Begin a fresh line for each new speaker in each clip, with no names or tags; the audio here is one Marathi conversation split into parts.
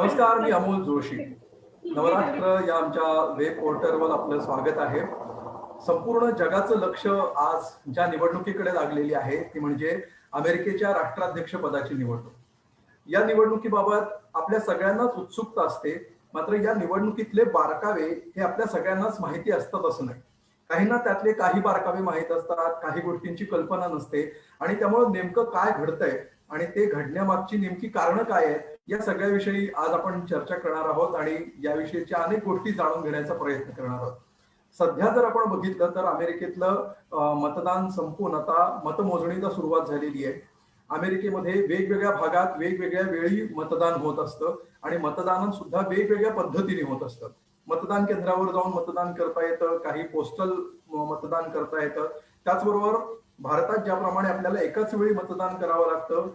नमस्कार, मी अमोल जोशी. नवराष्ट्र या आमच्या वेब पोर्टलवर आपलं स्वागत आहे. संपूर्ण जगाचं लक्ष आज ज्या निवडणुकीकडे लागलेली आहे ती म्हणजे अमेरिकेच्या राष्ट्राध्यक्ष पदाची निवडणूक. या निवडणुकीबाबत आपल्या सगळ्यांनाच उत्सुकता असते. मात्र या निवडणुकीतले बारकावे हे आपल्या सगळ्यांनाच माहिती असतात असं नाही. काहींना त्यातले काही बारकावे माहीत असतात, काही गोष्टींची कल्पना नसते आणि त्यामुळे नेमकं काय घडतंय आणि ते घडण्यामागची नेमकी कारणं काय आहेत या सगळ्याविषयी आज आपण चर्चा करणार आहोत आणि याविषयीच्या अनेक गोष्टी जाणून घेण्याचा प्रयत्न करणार आहोत. सध्या जर आपण बघितलं तर अमेरिकेतलं मतदान संपून आता मतमोजणीला सुरुवात झालेली आहे. अमेरिकेमध्ये वेगवेगळ्या भागात वेगवेगळ्या वेळी मतदान होत असतं आणि मतदान सुद्धा वेगवेगळ्या पद्धतीने होत असतं. मतदान केंद्रावर जाऊन मतदान करता येतं, काही पोस्टल मतदान करता येतं. त्याचबरोबर भारतात ज्याप्रमाणे आपल्याला एकाच वेळी मतदान करावं लागतं,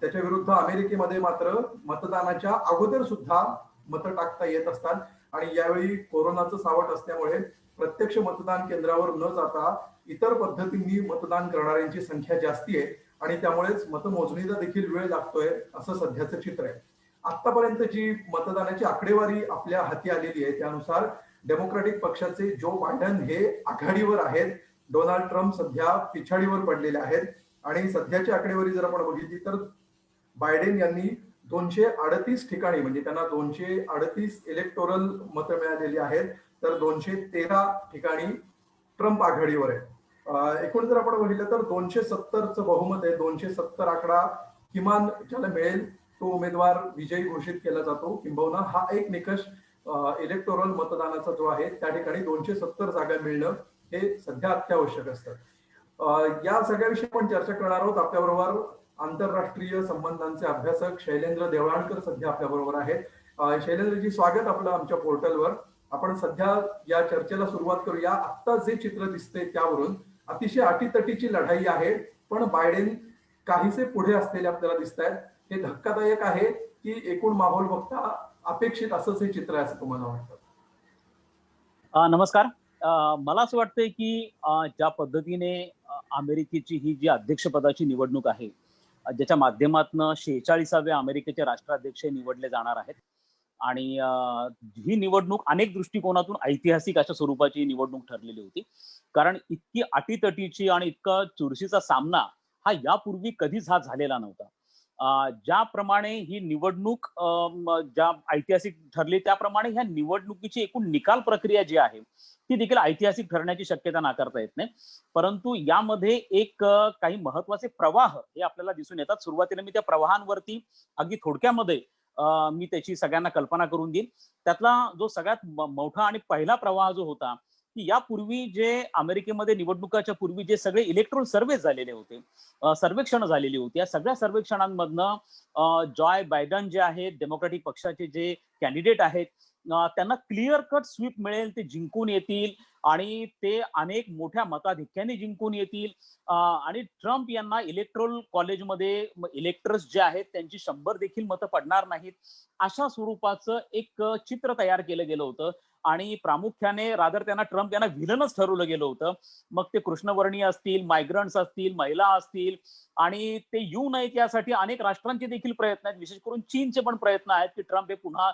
त्याच्या विरुद्ध अमेरिकेमध्ये मात्र मतदानाच्या अगोदर सुद्धा मतं टाकता येत असतात आणि यावेळी कोरोनाचं सावट असल्यामुळे प्रत्यक्ष मतदान केंद्रावर न जाता इतर पद्धतींनी मतदान करणाऱ्यांची संख्या जास्ती आहे आणि त्यामुळेच मतमोजणीला देखील वेळ लागतोय असं सध्याचं चित्र आहे. आतापर्यंत जी मतदानाची आकडेवारी आपल्या हाती आलेली आहे त्यानुसार डेमोक्रॅटिक पक्षाचे जो बायडन हे आघाडीवर आहेत, डोनाल्ड ट्रम्प सध्या पिछाडीवर पडलेले आहेत आणि सध्याची आकडेवारी जर आपण बघितली तर बायडेन यांनी 238 ठिकाणी म्हणजे त्यांना 238 इलेक्टोरल मतं मिळालेली आहेत, तर 213 ठिकाणी ट्रम्प आघाडीवर आहे. एकूण जर आपण बघितलं तर 270चं बहुमत आहे. 270 आकडा किमान ज्याला मिळेल तो उमेदवार विजयी घोषित केला जातो. किंबहुना हा एक निकष इलेक्टोरल मतदानाचा जो आहे त्या ठिकाणी 270 जागा मिळणं हे सध्या अत्यावश्यक असतं. या सगळ्याविषयी आपण चर्चा करणार आहोत. आपल्याबरोबर आंतरराष्ट्रीय संबंधांचे अभ्यासक शैलेंद्र देवळाणकर सध्या आपल्याबरोबर आहेत. शैलेंद्रजी, स्वागत आपलं आमच्या पोर्टलवर. आपण सध्या या चर्चेला सुरुवात करूया. आत्ता जे चित्र दिसते त्यावरून अतिशय अटीतटीची लढाई आहे, पण बायडेन काहीसे पुढे असलेले आपल्याला दिसत आहेत. हे धक्कादायक आहे की एकूण माहोल बघता अपेक्षित असंच हे चित्र आहे असं तुम्हाला वाटतं?
नमस्कार. मला असं वाटतंय की ज्या पद्धतीने अमेरिकेची ही जी अध्यक्षपदाची निवडणूक आहे, ज्याच्या माध्यमातून 46व्या अमेरिकेचे राष्ट्राध्यक्ष निवडले जाणार आहेत आणि ही निवडणूक अनेक दृष्टिकोनातून ऐतिहासिक अशा स्वरूपाची निवडणूक ठरलेली होती. कारण इतकी अटीतटीची आणि इतका चुरशीचा सामना हा यापूर्वी कधीच झालेला नव्हता. ज्याप्रमाणे ही निवडणूक ज्या ऐतिहासिक ठरली त्याप्रमाणे ह्या निवडणुकीची एकूण निकाल प्रक्रिया जी आहे ती देखील ऐतिहासिक ठरण्याची शक्यता नाकारता येत नाही. परंतु यामध्ये एक काही महत्वाचे प्रवाह हे आपल्याला दिसून येतात. सुरुवातीला मी त्या प्रवाहांवरती अगदी थोडक्यामध्ये मी त्याची सगळ्यांना कल्पना करून देईन. त्यातला जो सगळ्यात मोठा आणि पहिला प्रवाह जो होता की यापूर्वी जे अमेरिकेमध्ये निवडणुकाच्या पूर्वी जे सगळे इलेक्ट्रॉन सर्वे झालेले होते, सर्वेक्षण झालेली होती, या सगळ्या सर्वेक्षणांमधनं जॉय बायडन जे आहेत डेमोक्रॅटिक पक्षाचे जे कॅन्डिडेट आहेत त्यांना क्लिअर कट स्वीप मिळेल, ते जिंकून येतील आणि ते अनेक मोठ्या मताधिक्याने जिंकून येतील आणि ट्रम्प यांना इलेक्ट्रोल कॉलेजमध्ये इलेक्टर्स जे आहेत त्यांची 100 देखील मतं पडणार नाहीत, अशा स्वरूपाचं एक चित्र तयार केलं गेलं होतं. आणि प्रामुख्याने रादर त्यांना ट्रम्प यांना व्हिलनच ठरवलं गेलं होतं. मग ते कृष्णवर्णीय असतील, मायग्रंट्स असतील, महिला असतील आणि ते येऊ नयेत यासाठी अनेक राष्ट्रांचे देखील प्रयत्न आहेत. विशेष करून चीनचे पण प्रयत्न आहेत की ट्रम्प हे पुन्हा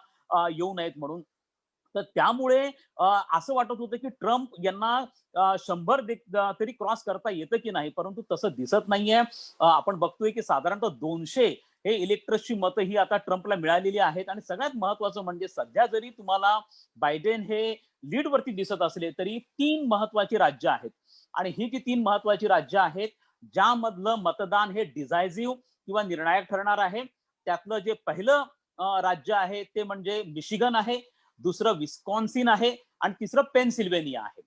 येऊ नयेत म्हणून. तर त्यामुळे असं वाटत होतं की ट्रम्प यांना 100 तरी क्रॉस करता येतं की नाही, परंतु तसं दिसत नाहीये. आपण बघतोय की साधारणतः 200 हे इलेक्टर्सची मतं ही आता ट्रम्पला मिळालेली आहेत. आणि सगळ्यात महत्वाचं म्हणजे सध्या जरी तुम्हाला बायडेन हे लीड वरती दिसत असले तरी 3 महत्वाची राज्य आहेत आणि ही जी 3 महत्वाची राज्य आहेत ज्यामधलं मतदान हे डिसायझिव्ह किंवा निर्णायक ठरणार आहे. त्यातलं जे पहिलं राज्य आहे ते म्हणजे मिशिगन आहे, दुसरं विस्कॉन्सिन आहे आणि तिसरं पेनसिल्वेनिया आहे.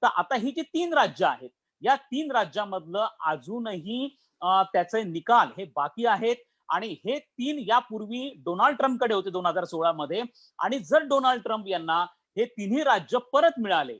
तर आता ही जी 3 राज्य आहेत या 3 राज्यामधलं अजूनही त्याचे निकाल हे बाकी आहेत आणि हे 3 यापूर्वी डोनाल्ड ट्रम्पकडे होते 2016 मध्ये. आणि जर डोनाल्ड ट्रम्प यांना हे तिन्ही राज्य परत मिळाले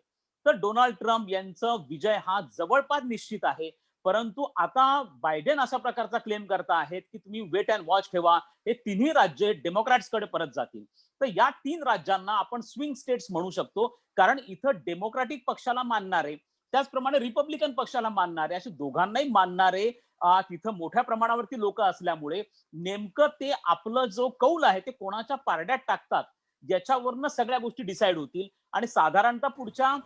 तर डोनाल्ड ट्रम्प यांचा विजय हा जवळपास निश्चित आहे. परंतु आता बायडेन अशा प्रकारचा क्लेम करता आहेत की तुम्ही वेट अँड वॉच ठेवा, हे तिन्ही राज्य डेमोक्रॅट्सकडे परत जातील. तर या 3 राज्यांना आपण स्विंग स्टेट्स म्हणू शकतो, कारण इथं डेमोक्रॅटिक पक्षाला मानणारे त्याचप्रमाणे रिपब्लिकन पक्षाला मानणारे असे दोघांनाही मानणारे तिथं मोठ्या प्रमाणावरती लोक असल्यामुळे नेमकं ते आपलं जो कौल आहे ते कोणाच्या पारड्यात टाकतात ज्याच्यावरनं सगळ्या गोष्टी डिसाईड होतील आणि साधारणतः पुढच्या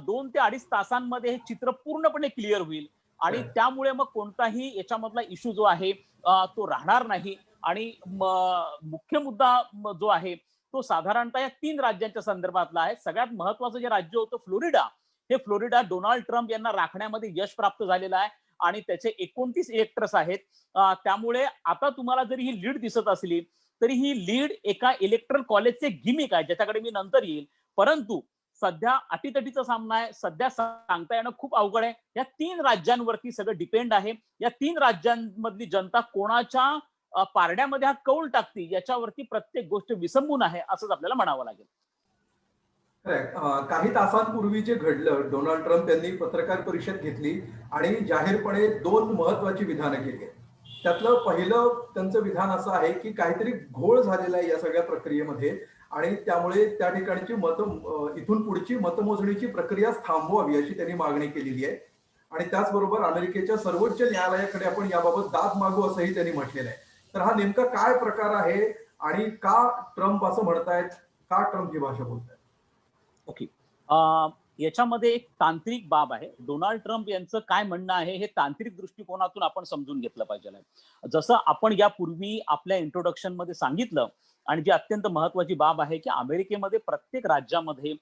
2 ते 2.5 तासांमध्ये हे चित्र पूर्णपणे क्लिअर होईल आणि त्यामुळे मग कोणताही याच्यामधला इश्यू जो आहे तो राहणार नाही आणि मुख्य मुद्दा जो आहे तो साधारणतः या 3 राज्यांच्या संदर्भातला आहे. सगळ्यात महत्वाचं जे राज्य होतं फ्लोरिडा, हे फ्लोरिडा डोनाल्ड ट्रम्प यांना राखण्यामध्ये यश प्राप्त झालेलं आहे आणि त्याचे 29 इलेक्टर्स आहेत. त्यामुळे आता तुम्हाला जरी ही लीड दिसत असली तरी ही लीड एका इलेक्ट्रल कॉलेजचे गिमिक आहे ज्याच्याकडे मी नंतर येईल. परंतु सध्या अटीतटीचा सामना आहे. सध्या सांगता येणं खूप अवघड आहे. या 3 राज्यांवरती सगळं डिपेंड आहे. या 3 राज्यांमधली जनता कोणाच्या पारड्यामध्ये हा कौल टाकते याच्यावरती प्रत्येक गोष्ट विसंबून आहे असंच आपल्याला म्हणावं लागेल.
काही तासांपूर्वी जे घडलं, डोनाल्ड ट्रम्प यांनी पत्रकार परिषद घेतली आणि जाहीरपणे 2 महत्वाची विधानं केली आहेत. त्यातलं पहिलं त्यांचं विधान असं आहे की काहीतरी घोळ झालेला आहे या सगळ्या प्रक्रियेमध्ये आणि त्यामुळे त्या ठिकाणची इथून पुढची मतमोजणीची प्रक्रिया थांबवावी अशी त्यांनी मागणी केलेली आहे. आणि त्याचबरोबर अमेरिकेच्या सर्वोच्च न्यायालयाकडे आपण याबाबत दाद मागू असंही त्यांनी म्हटलेलं आहे. तर हा नेमका काय प्रकार आहे आणि का ट्रम्प असं म्हणतायत, का ट्रम्प ही भाषा बोलतायत?
ओके. याच्यामध्ये एक तांत्रिक बाब आहे. डोनाल्ड ट्रम्प यांचं काय म्हणणं आहे हे तांत्रिक दृष्टिकोनातून आपण समजून घेतलं पाहिजे. जसं आपण यापूर्वी आपल्या इंट्रोडक्शन मध्ये सांगितलं आणि जी अत्यंत महत्वाची बाब आहे की अमेरिकेमध्ये प्रत्येक राज्यामध्ये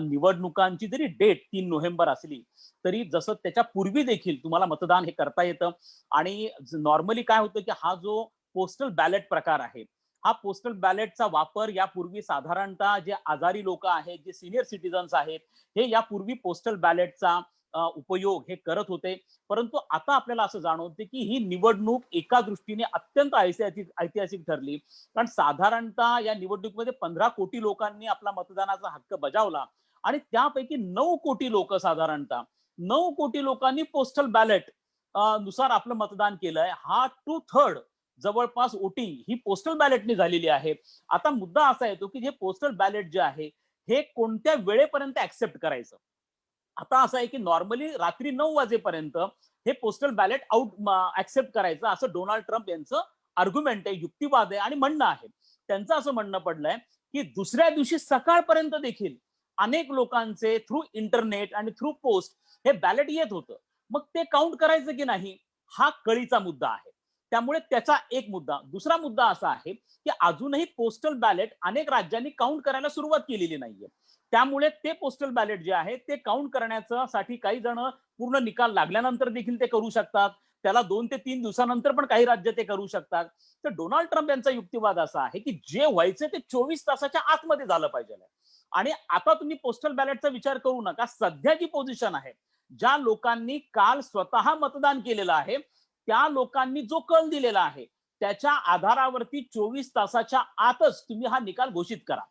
निवडणुकांची जरी डेट 3 नोव्हेंबर असली तरी जसं त्याच्या पूर्वी देखील तुम्हाला मतदान हे करता येतं आणि नॉर्मली काय होतं की हा जो पोस्टल बॅलेट प्रकार आहे हा पोस्टल बॅलेटचा वापर यापूर्वी साधारणतः जे आजारी लोक आहेत, जे सिनियर सिटीजन्स आहेत, हे यापूर्वी पोस्टल बॅलेटचा उपयोग हे करत होते. परंतु आता आपल्याला असं जाणवते की ही निवडणूक एका दृष्टीने अत्यंत ऐतिहासिक ठरली. कारण साधारणतः या निवडणुकीमध्ये 15 कोटी लोकांनी आपला मतदानाचा हक्क बजावला आणि त्यापैकी 9 कोटी लोक साधारणतः 9 कोटी लोकांनी पोस्टल बॅलेट नुसार आपलं मतदान केलंय. हा 2/3 जवळपास वोटिंग ही पोस्टल बॅलेटने झालेली आहे. आता मुद्दा असा येतो की हे पोस्टल बॅलेट जे आहे हे कोणत्या वेळेपर्यंत ऍक्सेप्ट करायचं. आता असं आहे की नॉर्मली रात्री 9 वाजेपर्यंत हे पोस्टल बॅलेट ऍक्सेप्ट करायचं असं डोनाल्ड ट्रम्प यांचं आर्ग्युमेंट आहे, युक्तिवाद आहे आणि म्हणणं आहे. त्यांचं असं म्हणणं पडलंय की दुसऱ्या दिवशी सकाळपर्यंत देखील अनेक लोकांचे थ्रू इंटरनेट आणि थ्रू पोस्ट हे बॅलेट येत होतं. मग ते काउंट करायचं की नाही हा कळीचा मुद्दा आहे. त्यामुळे त्याचा एक मुद्दा. दुसरा मुद्दा असा आहे की अजूनही पोस्टल बॅलेट अनेक राज्यांनी काउंट करायला सुरुवात केलेली नाहीये. त्यामुळे ते पोस्टल बॅलेट जे आहे ते काउंट करण्यासाठी काही जण पूर्ण निकाल लागल्यानंतर देखील ते करू शकतात. त्याला 2 ते 3 दिवसानंतर पण काही राज्य ते करू शकतात. तर डोनाल्ड ट्रम्प यांचा युक्तिवाद असा आहे की जे व्हायचं ते 24 तासाच्या आतमध्ये झालं पाहिजे. आणि आता तुम्ही पोस्टल बॅलेटचा विचार करू नका. सध्या जी पोझिशन आहे, ज्या लोकांनी काल स्वतः मतदान केलेलं आहे त्या लोकांनी जो कल दिलेला आहे त्याच्या आधारावरती 24 तासाच्या आतच तुम्ही हा निकाल घोषित करा.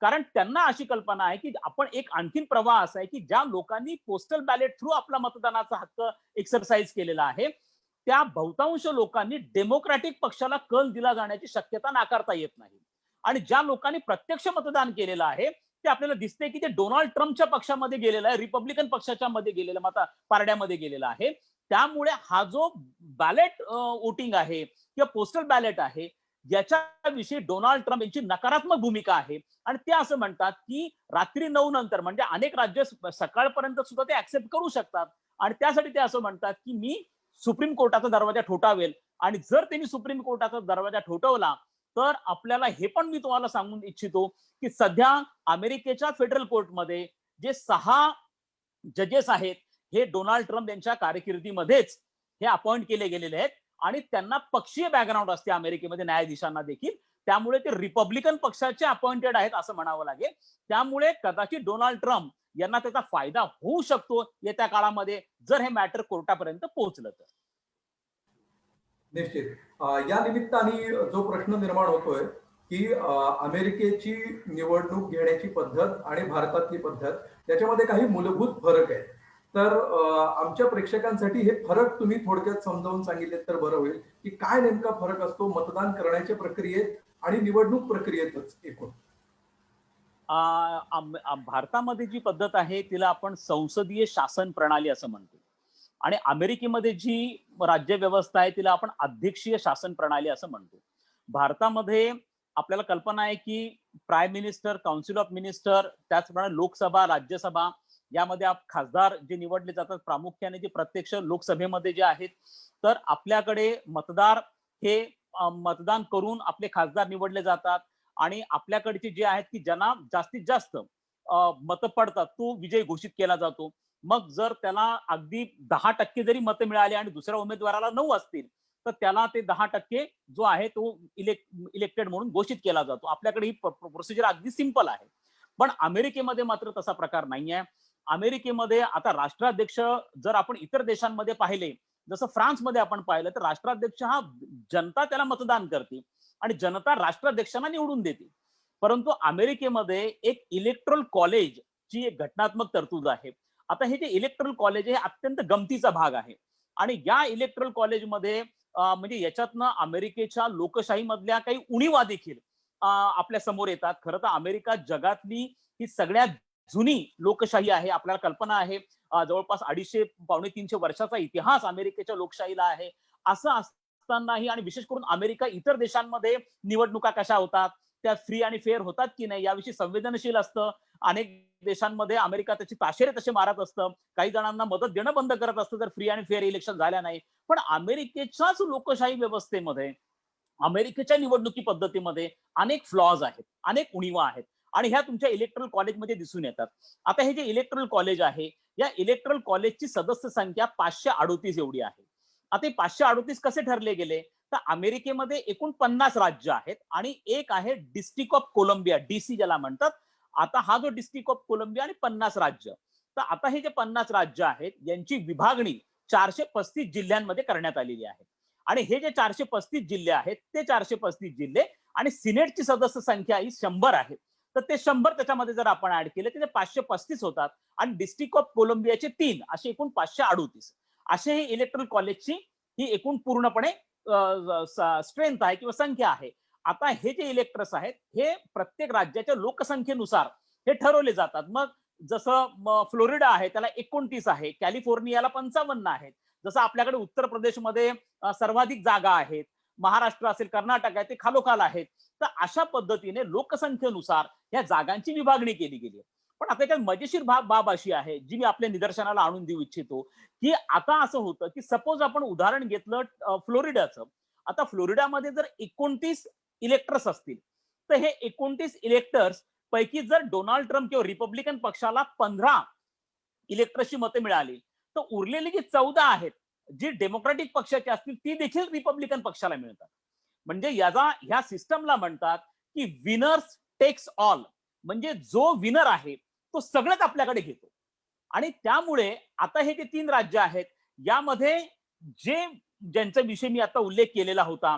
कारण त्यांना अशी कल्पना आहे की आपण एक आणखीन प्रवाह असा आहे की ज्या लोकांनी पोस्टल बॅलेट थ्रू आपला मतदानाचा हक्क एक्सरसाइज केलेला आहे त्या बहुतांश लोकांनी डेमोक्रॅटिक पक्षाला कल दिला जाण्याची शक्यता नाकारता येत नाही. आणि ज्या लोकांनी प्रत्यक्ष मतदान केलेलं आहे ते आपल्याला दिसते की ते डोनाल्ड ट्रम्पच्या पक्षामध्ये गेलेलं आहे, रिपब्लिकन पक्षाच्या मध्ये गेलेलं पारड्यामध्ये गेलेला आहे. त्यामुळे हा जो बॅलेट वोटिंग आहे किंवा पोस्टल बॅलेट आहे याच्याविषयी डोनाल्ड ट्रम्प यांची नकारात्मक भूमिका आहे आणि ते असं म्हणतात की रात्री 9 नंतर म्हणजे अनेक राज्य सकाळपर्यंत सुद्धा ते ऍक्सेप्ट करू शकतात आणि त्यासाठी ते असं म्हणतात की मी सुप्रीम कोर्टाचा दरवाजा ठोठावेल आणि जर त्यांनी सुप्रीम कोर्टाचा दरवाजा ठोठवला तर आपल्याला हे पण मी तुम्हाला सांगून इच्छितो की सध्या अमेरिकेच्या फेडरल कोर्टमध्ये जे 6 जजेस आहेत हे डोनाल्ड ट्रम्प यांच्या कारकिर्दीमध्येच हे अपॉइंट केले गेलेले आहेत आणि त्यांना पक्षीय बॅकग्राऊंड असते अमेरिकेमध्ये न्यायाधीशांना देखील. त्यामुळे ते रिपब्लिकन पक्षाचे अपॉइंटेड आहेत असं म्हणावं लागेल. त्यामुळे कदाचित डोनाल्ड ट्रम्प यांना त्याचा फायदा होऊ शकतो येत्या काळामध्ये जर हे मॅटर कोर्टापर्यंत पोहोचलं तर.
निश्चित. या निमित्ताने जो प्रश्न निर्माण होतोय की अमेरिकेची निवडणूक घेण्याची पद्धत आणि भारतातली पद्धत याच्यामध्ये काही मूलभूत फरक आहे. तर आमच्या प्रेक्षकांसाठी हे फरक तुम्ही थोडक्यात समजावून सांगितले तर बरं होईल की काय नेमका फरक असतो मतदान करण्याच्या प्रक्रियेत आणि निवडणूक प्रक्रियेतच एकूण.
भारतामध्ये जी पद्धत आहे तिला आपण संसदीय शासन प्रणाली असं म्हणतो. आणि अमेरिकेमध्ये जी राज्य व्यवस्था आहे तिला आपण अध्यक्षीय शासन प्रणाली असं म्हणतो. भारतामध्ये आपल्याला कल्पना आहे की prime minister, council of minister, त्याचप्रमाणे लोकसभा, राज्यसभा यामध्ये खासदार जे निवडले जातात प्रामुख्याने जे प्रत्यक्ष लोकसभेमध्ये जे आहेत, तर आपल्याकडे मतदार हे मतदान करून आपले खासदार निवडले जातात आणि आपल्याकडचे जे आहेत की ज्यांना जास्तीत जास्त मतं पडतात तो विजय घोषित केला जातो. मग जर त्याला अगदी 10% जरी मतं मिळाली आणि दुसऱ्या उमेदवाराला 9 असतील तर त्याला ते 10% जो आहे तो इलेक्टेड म्हणून घोषित केला जातो. आपल्याकडे ही प्रोसिजर अगदी सिंपल आहे. पण अमेरिकेमध्ये मात्र तसा प्रकार नाहीये. अमेरिकेमध्ये आता राष्ट्राध्यक्ष जर आपण इतर देशांमध्ये पाहिले, जसं फ्रान्समध्ये आपण पाहिलं, तर राष्ट्राध्यक्ष हा जनता त्याला मतदान करते आणि जनता राष्ट्राध्यक्षांना निवडून देते. परंतु अमेरिकेमध्ये एक इलेक्ट्रल कॉलेज ची एक घटनात्मक तरतूद आहे. आता हे जे इलेक्ट्रल कॉलेज आहे अत्यंत गमतीचा भाग आहे आणि या इलेक्ट्रल कॉलेजमध्ये म्हणजे याच्यातनं अमेरिकेच्या लोकशाहीमधल्या काही उणीवा देखील आपल्या समोर येतात. खरं तर अमेरिका जगातली ही सगळ्यात जुनी लोकशाही आहे. आपल्याला कल्पना आहे जवळपास 250 पावणे 300 वर्षाचा इतिहास अमेरिकेच्या लोकशाहीला आहे. असं असतानाही आणि विशेष करून अमेरिका इतर देशांमध्ये निवडणुका कशा होतात, त्या फ्री आणि फेअर होतात की नाही याविषयी संवेदनशील असतं. अनेक देशांमध्ये अमेरिका त्याची ताशेरे तसे मारत असतं. काही जणांना मदत देणं बंद करत असतं जर फ्री आणि फेअर इलेक्शन झाल्या नाही. पण अमेरिकेच्याच लोकशाही व्यवस्थेमध्ये, अमेरिकेच्या निवडणुकी पद्धतीमध्ये अनेक फ्लॉज आहेत, अनेक उणीवा आहेत आणि ह्या तुमच्या इलेक्ट्रल कॉलेजमध्ये दिसून येतात. आता हे जे इलेक्ट्रल कॉलेज आहे, या इलेक्ट्रल कॉलेजची सदस्य संख्या 538 एवढी आहे. आता हे 538 कसे ठरले गेले, तर अमेरिकेमध्ये एकूण 50 राज्य आहेत आणि एक आहे डिस्ट्रिक्ट ऑफ कोलंबिया, डीसी ज्याला म्हणतात. आता हा जो डिस्ट्रिक्ट ऑफ कोलंबिया आणि 50 राज्य, तर आता हे जे 50 राज्य आहेत यांची विभागणी 435 जिल्ह्यांमध्ये करण्यात आलेली आहे. आणि हे जे 435 जिल्हे आहेत ते 435 जिल्हे आणि सिनेटची सदस्य संख्या ही 100 आहे. तर ते 100 त्याच्यामध्ये जर आपण ऍड केले तर ते 535 होतात आणि डिस्ट्रिक्ट ऑफ कोलंबियाचे 3 असे एकूण 538 असे हे इलेक्ट्रल कॉलेजची ही एकूण पूर्णपणे स्ट्रेंथ आहे किंवा संख्या आहे. आता हे जे इलेक्टर्स आहेत हे प्रत्येक राज्याच्या लोकसंख्येनुसार हे ठरवले जातात. मग जसं फ्लोरिडा आहे त्याला 29 आहे, कॅलिफोर्नियाला 55 आहेत. जसं आपल्याकडे उत्तर प्रदेशमध्ये सर्वाधिक जागा आहेत, महाराष्ट्र असेल, कर्नाटक आहे ते खालोखाल आहेत. तर अशा पद्धतीने लोकसंख्येनुसार या जागांची विभागणी केली गेली. पण आता त्याच्यात मजेशीर बाब अशी आहे जी मी आपल्या निदर्शनाला आणून देऊ इच्छितो, की आता असं होतं की सपोज आपण उदाहरण घेतलं फ्लोरिडाचं. आता फ्लोरिडामध्ये जर 29 इलेक्टर्स असतील तर हे 29 इलेक्टर्स पैकी जर डोनाल्ड ट्रम्प किंवा रिपब्लिकन पक्षाला 15 इलेक्टर्सची मतं मिळाली तर उरलेली जी 14 आहेत जी डेमोक्रॅटिक पक्षाची असतील ती देखील रिपब्लिकन पक्षाला मिळतात. म्हणजे ह्या सिस्टमला म्हणतात की विनर्स टेक्स ऑल, म्हणजे जो विनर आहे तो सगळंच आपल्याकडे घेतो. आणि त्यामुळे आता हे जे 3 राज्य आहेत यामध्ये ज्यांचा विषय मी आता उल्लेख केलेला होता,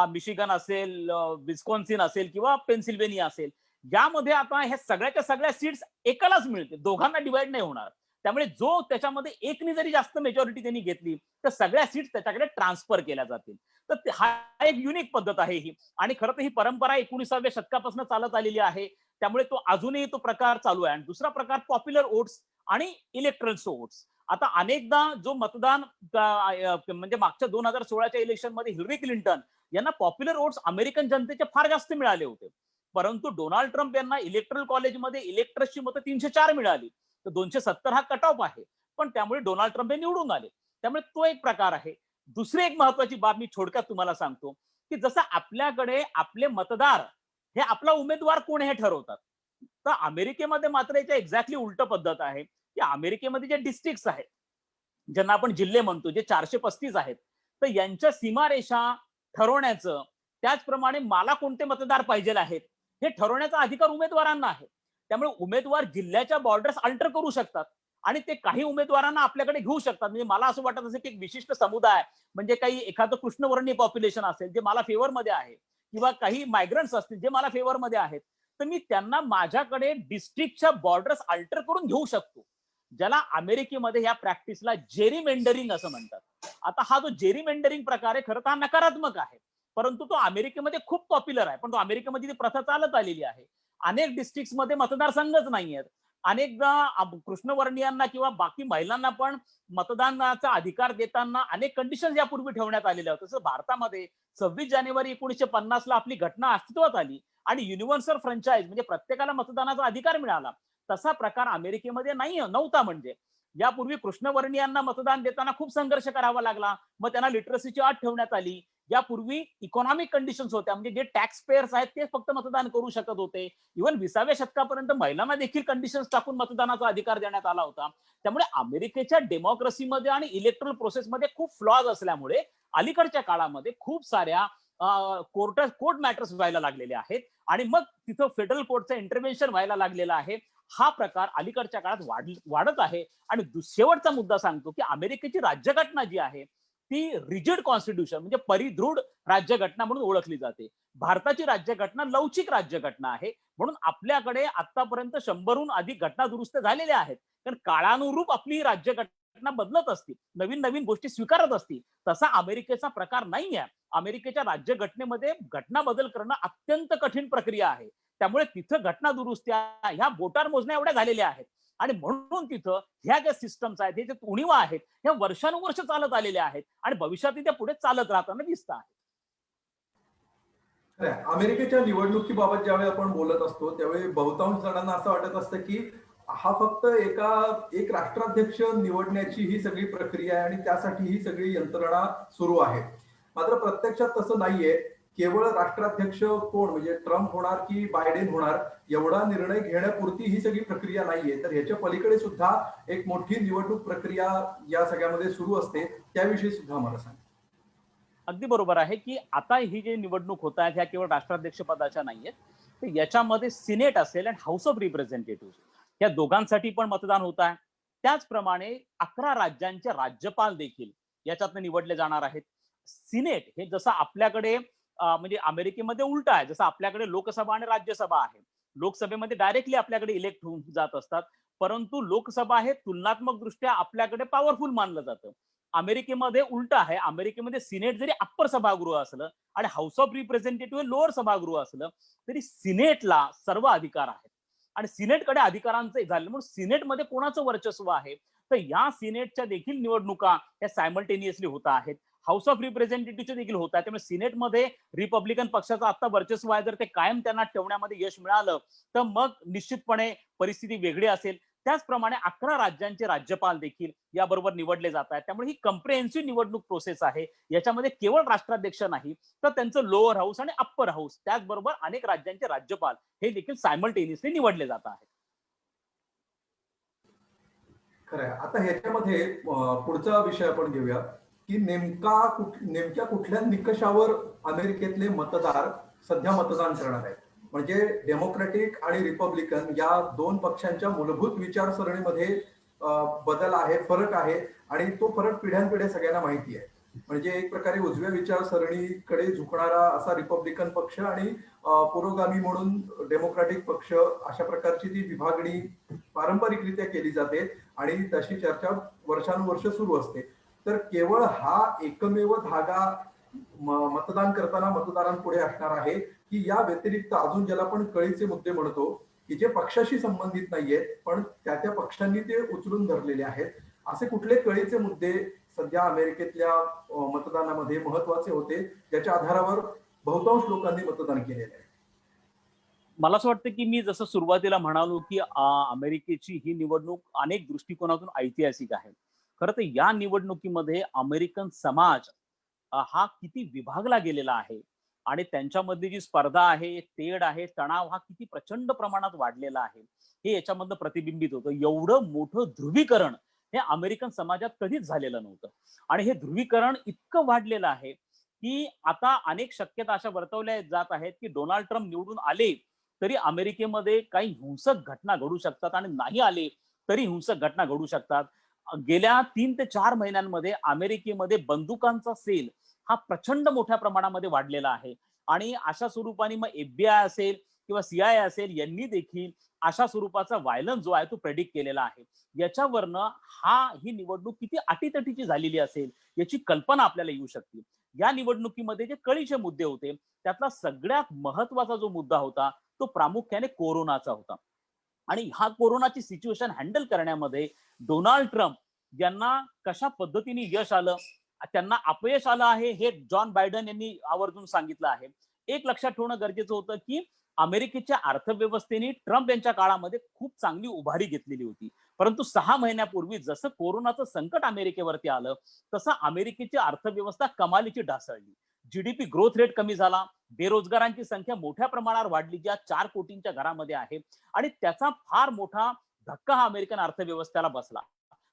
मिशिगन असेल, विस्कॉन्सिन असेल किंवा पेन्सिल्व्हेनिया असेल, यामध्ये आता ह्या सगळ्याच्या सगळ्या सीट्स एकालाच मिळते, दोघांना डिवाइड नाही होणार. त्यामुळे जो त्याच्यामध्ये एकने जरी जास्त मेजॉरिटी त्यांनी घेतली तर सगळ्या सीट्स त्याच्याकडे ट्रान्सफर केल्या जातील. तर हा एक युनिक पद्धत आहे ही आणि खरं तर ही परंपरा 19व्या शतकापासून चालत आलेली आहे. त्यामुळे तो अजूनही तो प्रकार चालू आहे. आणि दुसरा प्रकार पॉप्युलर वोट्स आणि इलेक्ट्रल वोट्स. आता अनेकदा जो मतदान म्हणजे मागच्या 2016च्या इलेक्शन मध्ये हिलरी क्लिंटन यांना पॉप्युलर वोट्स अमेरिकन जनतेचे फार जास्त मिळाले होते. परंतु डोनाल्ड ट्रम्प यांना इलेक्ट्रल कॉलेजमध्ये इलेक्टर्सची मतं 304 मिळाली. तर 270 हा कट ऑफ आहे. पण त्यामुळे डोनाल्ड ट्रम्प हे निवडून आले. त्यामुळे तो एक प्रकार आहे. दुसरी एक महत्वाची बाब मी थोडक्यात तुम्हाला सांगतो की जसं आपल्याकडे आपले मतदार हे आपला उमेदवार कोण हे ठरवतात, तर अमेरिकेमध्ये मात्र याच्या एक्झॅक्टली उलट पद्धत आहे की अमेरिकेमध्ये जे डिस्ट्रिक्ट्स आहेत ज्यांना आपण जिल्हे म्हणतो, जे 435 आहेत, तर यांच्या सीमारेषा ठरवण्याचं, त्याचप्रमाणे मला कोणते मतदार पाहिजे आहेत हे ठरवण्याचा अधिकार उमेदवारांना आहे. त्यामुळे उमेदवार जिल्ह्याच्या बॉर्डर्स अल्टर करू शकतात आणि ते काही उमेदवारांना आपल्याकडे घेऊ शकतात. म्हणजे मला असं वाटत असेल की एक विशिष्ट समुदाय म्हणजे काही एखादं कृष्णवर्णीय पॉप्युलेशन असेल जे मला फेवरमध्ये आहे किंवा काही मायग्रंट्स असतील जे मला फेवरमध्ये आहेत, तर मी त्यांना माझ्याकडे डिस्ट्रिक्टच्या बॉर्डर्स अल्टर करून घेऊ शकतो, ज्याला अमेरिकेमध्ये या प्रॅक्टिसला जेरीमेंडरिंग असं म्हणतात. आता हा जो जेरीमेंडरिंग प्रकार आहे खरं तर हा नकारात्मक आहे, परंतु तो अमेरिकेमध्ये खूप पॉप्युलर आहे. पण तो अमेरिकेमध्ये ती प्रथा चालत आलेली आहे. अनेक डिस्ट्रिक्ट्समध्ये मतदारसंघच नाही आहेत. अनेकदा कृष्णवर्णीयांना किंवा बाकी महिलांना पण मतदानाचा अधिकार देताना अनेक कंडिशन्स यापूर्वी ठेवण्यात आलेल्या होत्या. तसं भारतामध्ये 26 जानेवारी 1950ला आपली घटना अस्तित्वात आली आणि युनिव्हर्सल फ्रँचाईज म्हणजे प्रत्येकाला मतदानाचा अधिकार मिळाला. तसा प्रकार अमेरिकेमध्ये नव्हता. म्हणजे यापूर्वी कृष्णवर्णीयांना मतदान देताना खूप संघर्ष करावा लागला. मग त्यांना लिटरसीची अट ठेवण्यात आली. यापूर्वी इकॉनॉमिक कंडिशन्स होत्या, म्हणजे जे टॅक्स पेयर्स आहेत तेच फक्त मतदान करू शकत होते. इव्हन 20व्या शतकापर्यंत महिलांना देखील कंडिशन्स टाकून मतदानाचा अधिकार देण्यात आला होता. त्यामुळे अमेरिकेच्या डेमोक्रेसीमध्ये आणि इलेक्ट्रल प्रोसेसमध्ये खूप फ्लॉज असल्यामुळे अलीकडच्या काळामध्ये खूप साऱ्या कोर्ट मॅटर्स व्हायला लागलेले आहेत आणि मग तिथं फेडरल कोर्टचं इंटरव्हेन्शन व्हायला लागलेलं आहे. हा प्रकार अलीकडच्या काळात वाढत आहे. आणि शेवटचा मुद्दा सांगतो की अमेरिकेची राज्यघटना जी आहे ती रिजिड कॉन्स्टिट्यूशन म्हणजे परिदृढ राज्यघटना म्हणून ओळखली जाते. भारताची राज्यघटना लवचिक राज्यघटना आहे. म्हणून आपल्याकडे आतापर्यंत 100हून अधिक घटना दुरुस्त झालेल्या आहेत. कारण काळानुरूप आपली राज्यघटना बदलत असते, नवीन नवीन गोष्टी स्वीकारत असते. तसा अमेरिकेचा प्रकार नाही आहे. अमेरिकेच्या राज्यघटनेमध्ये घटना बदल करणं अत्यंत कठीण प्रक्रिया आहे. त्यामुळे तिथं घटना दुरुस्त्या ह्या बोटार मोजण्या एवढ्या झालेल्या आहेत. आणि म्हणून तिथं ह्या ज्या सिस्टम्स आहेत, हे जे उणीवा आहेत, ह्या वर्षानुवर्ष चालत आलेल्या आहेत आणि भविष्यात त्या पुढे चालत राहताना दिसत आहेत.
अमेरिकेच्या निवडणुकीबाबत ज्यावेळी आपण बोलत असतो त्यावेळी बहुतांश जणांना असं वाटत असतं की हा फक्त एक राष्ट्राध्यक्ष निवडण्याची ही सगळी प्रक्रिया आहे आणि त्यासाठी ही सगळी यंत्रणा सुरू आहे. मात्र प्रत्यक्षात तसं नाहीये. केवळ राष्ट्राध्यक्ष कोण म्हणजे ट्रम्प होणार की बायडेन होणार एवढा निर्णय घेण्यापुरती ही सगळी प्रक्रिया नाहीये. तर ह्याच्या पलीकडे सुद्धा एक मोठी निवडणूक प्रक्रिया या सगळ्यामध्ये सुरू असते. त्याविषयी सुद्धा मला सांगा.
अगदी बरोबर आहे की आता ही जी निवडणूक होत आहेत ह्या केवळ राष्ट्राध्यक्ष पदाच्या नाहीयेत, तर याच्यामध्ये सिनेट असेल आणि हाऊस ऑफ रिप्रेझेंटेटिव्ह या दोघांसाठी पण मतदान होत आहे. त्याचप्रमाणे 11 राज्यांचे राज्यपाल देखील याच्यातनं निवडले जाणार आहेत. सिनेट हे जसं आपल्याकडे म्हणजे अमेरिकेमध्ये उलट आहे. जसं आपल्याकडे लोकसभा आणि राज्यसभा आहे. लोकसभेमध्ये डायरेक्टली आपल्याकडे इलेक्ट होऊन जात असतात, परंतु लोकसभा हे तुलनात्मक दृष्ट्या आपल्याकडे पॉवरफुल मानलं जातं. अमेरिकेमध्ये उलट आहे. अमेरिकेमध्ये सिनेट जरी अप्पर सभागृह असलं आणि हाऊस ऑफ रिप्रेझेंटेटिव्ह लोअर सभागृह असलं तरी सिनेटला सर्व अधिकार आहेत आणि सिनेटकडे अधिकारांचं झालं. म्हणून सिनेटमध्ये कोणाचं वर्चस्व आहे, तर या सिनेटच्या देखील निवडणुका या सायमल्टेनियसली होत आहेत. हाऊस ऑफ रिप्रेझेंटेटिव्हचे देखील होत आहेत. त्यामुळे सिनेटमध्ये रिपब्लिकन पक्षाचं आता वर्चस्व आहे. जर ते कायम त्यांना ठेवण्यामध्ये यश मिळालं तर मग निश्चितपणे परिस्थिती वेगळी असेल. त्याचप्रमाणे 11 राज्यांचे राज्यपाल देखील याबरोबर निवडले जात आहेत. त्यामुळे ही कम्प्रिहेन्सिव्ह निवडणूक प्रोसेस आहे. याच्यामध्ये केवळ राष्ट्राध्यक्ष नाही तर त्यांचं लोअर हाऊस आणि अप्पर हाऊस त्याचबरोबर अनेक राज्यांचे राज्यपाल हे देखील सायमल्टेनियसली निवडले जात आहेत.
खरंय. आता ह्याच्यामध्ये पुढचा विषय आपण घेऊया की नेमक्या कुठल्या निकषावर अमेरिकेतले मतदार सध्या मतदान करणार आहेत. म्हणजे डेमोक्रॅटिक आणि रिपब्लिकन या दोन पक्षांच्या मूलभूत विचारसरणीमध्ये बदल आहे, फरक आहे आणि तो फरक पिढ्यानपिढ्या सगळ्यांना माहिती आहे. म्हणजे एक प्रकारे उजव्या विचारसरणीकडे झुकणारा असा रिपब्लिकन पक्ष आणि पुरोगामी म्हणून डेमोक्रॅटिक पक्ष अशा प्रकारची ती विभागणी पारंपरिकरित्या केली जाते आणि तशी चर्चा वर्षानुवर्ष सुरू असते. तर केवळ हा एकमेव धागा मतदान करताना मतदारांपुढे असणार आहे की या व्यतिरिक्त अजून ज्याला आपण कळीचे मुद्दे म्हणतो की जे पक्षाशी संबंधित नाहीयेत पण त्या पक्षांनी ते उचलून धरलेले आहेत, असे कुठले कळीचे मुद्दे सध्या अमेरिकेतल्या मतदानामध्ये महत्वाचे होते ज्याच्या आधारावर बहुतांश लोकांनी मतदान केलेलं आहे?
मला असं वाटतं की मी जसं सुरुवातीला म्हणालो की अमेरिकेची ही निवडणूक अनेक दृष्टिकोनातून ऐतिहासिक आहे. खरं तर या निवडणुकीमध्ये अमेरिकन समाज हा किती विभागला गेलेला आहे आणि त्यांच्यामधली जी स्पर्धा आहे, तेढ आहे, तणाव हा किती प्रचंड प्रमाणात वाढलेला आहे हे याच्यामधनं प्रतिबिंबित होतं. एवढं मोठं ध्रुवीकरण हे अमेरिकन समाजात कधीच झालेलं नव्हतं आणि हे ध्रुवीकरण इतकं वाढलेलं आहे की आता अनेक शक्यता अशा वर्तवल्या जात आहेत की डोनाल्ड ट्रम्प निवडून आले तरी अमेरिकेमध्ये काही हिंसक घटना घडू शकतात आणि नाही आले तरी हिंसक घटना घडू शकतात. गेल्या 3 ते 4 महिन्यांमध्ये अमेरिकेमध्ये बंदुकांचा सेल हा प्रचंड मोठ्या प्रमाणामध्ये वाढलेला आहे आणि अशा स्वरूपाने मग FBI असेल किंवा CIA असेल यांनी देखील अशा स्वरूपाचा व्हायलन्स जो आहे तो प्रेडिक्ट केलेला आहे. याच्यावरनं ही निवडणूक किती अटीतटीची झालेली असेल याची कल्पना आपल्याला येऊ शकते. या निवडणुकीमध्ये जे कळीचे मुद्दे होते त्यातला सगळ्यात महत्वाचा जो मुद्दा होता तो प्रामुख्याने कोरोनाचा होता. आणि हा कोरोनाची सिच्युएशन हँडल करण्यामध्ये डोनाल्ड ट्रम्प यांना कशा पद्धतीने यश आलं, त्यांना अपयश आलं आहे, हे जॉन बायडन यांनी आवर्जून सांगितलं आहे. एक लक्षात ठेवणं गरजेचं होतं की अमेरिकेच्या अर्थव्यवस्थेने ट्रम्प यांच्या काळामध्ये खूप चांगली उभारी घेतलेली होती. परंतु 6 महिन्यापूर्वी जसं कोरोनाचं संकट अमेरिकेवरती आलं, तसं अमेरिकेची अर्थव्यवस्था कमालीची ढासळली. जीडीपी ग्रोथ रेट कमी झाला, बेरोजगारांची संख्या मोठ्या प्रमाणावर वाढली, ज्या 4 कोटींच्या घरामध्ये आहे, आणि त्याचा फार मोठा धक्का हा अमेरिकन अर्थव्यवस्थेला बसला.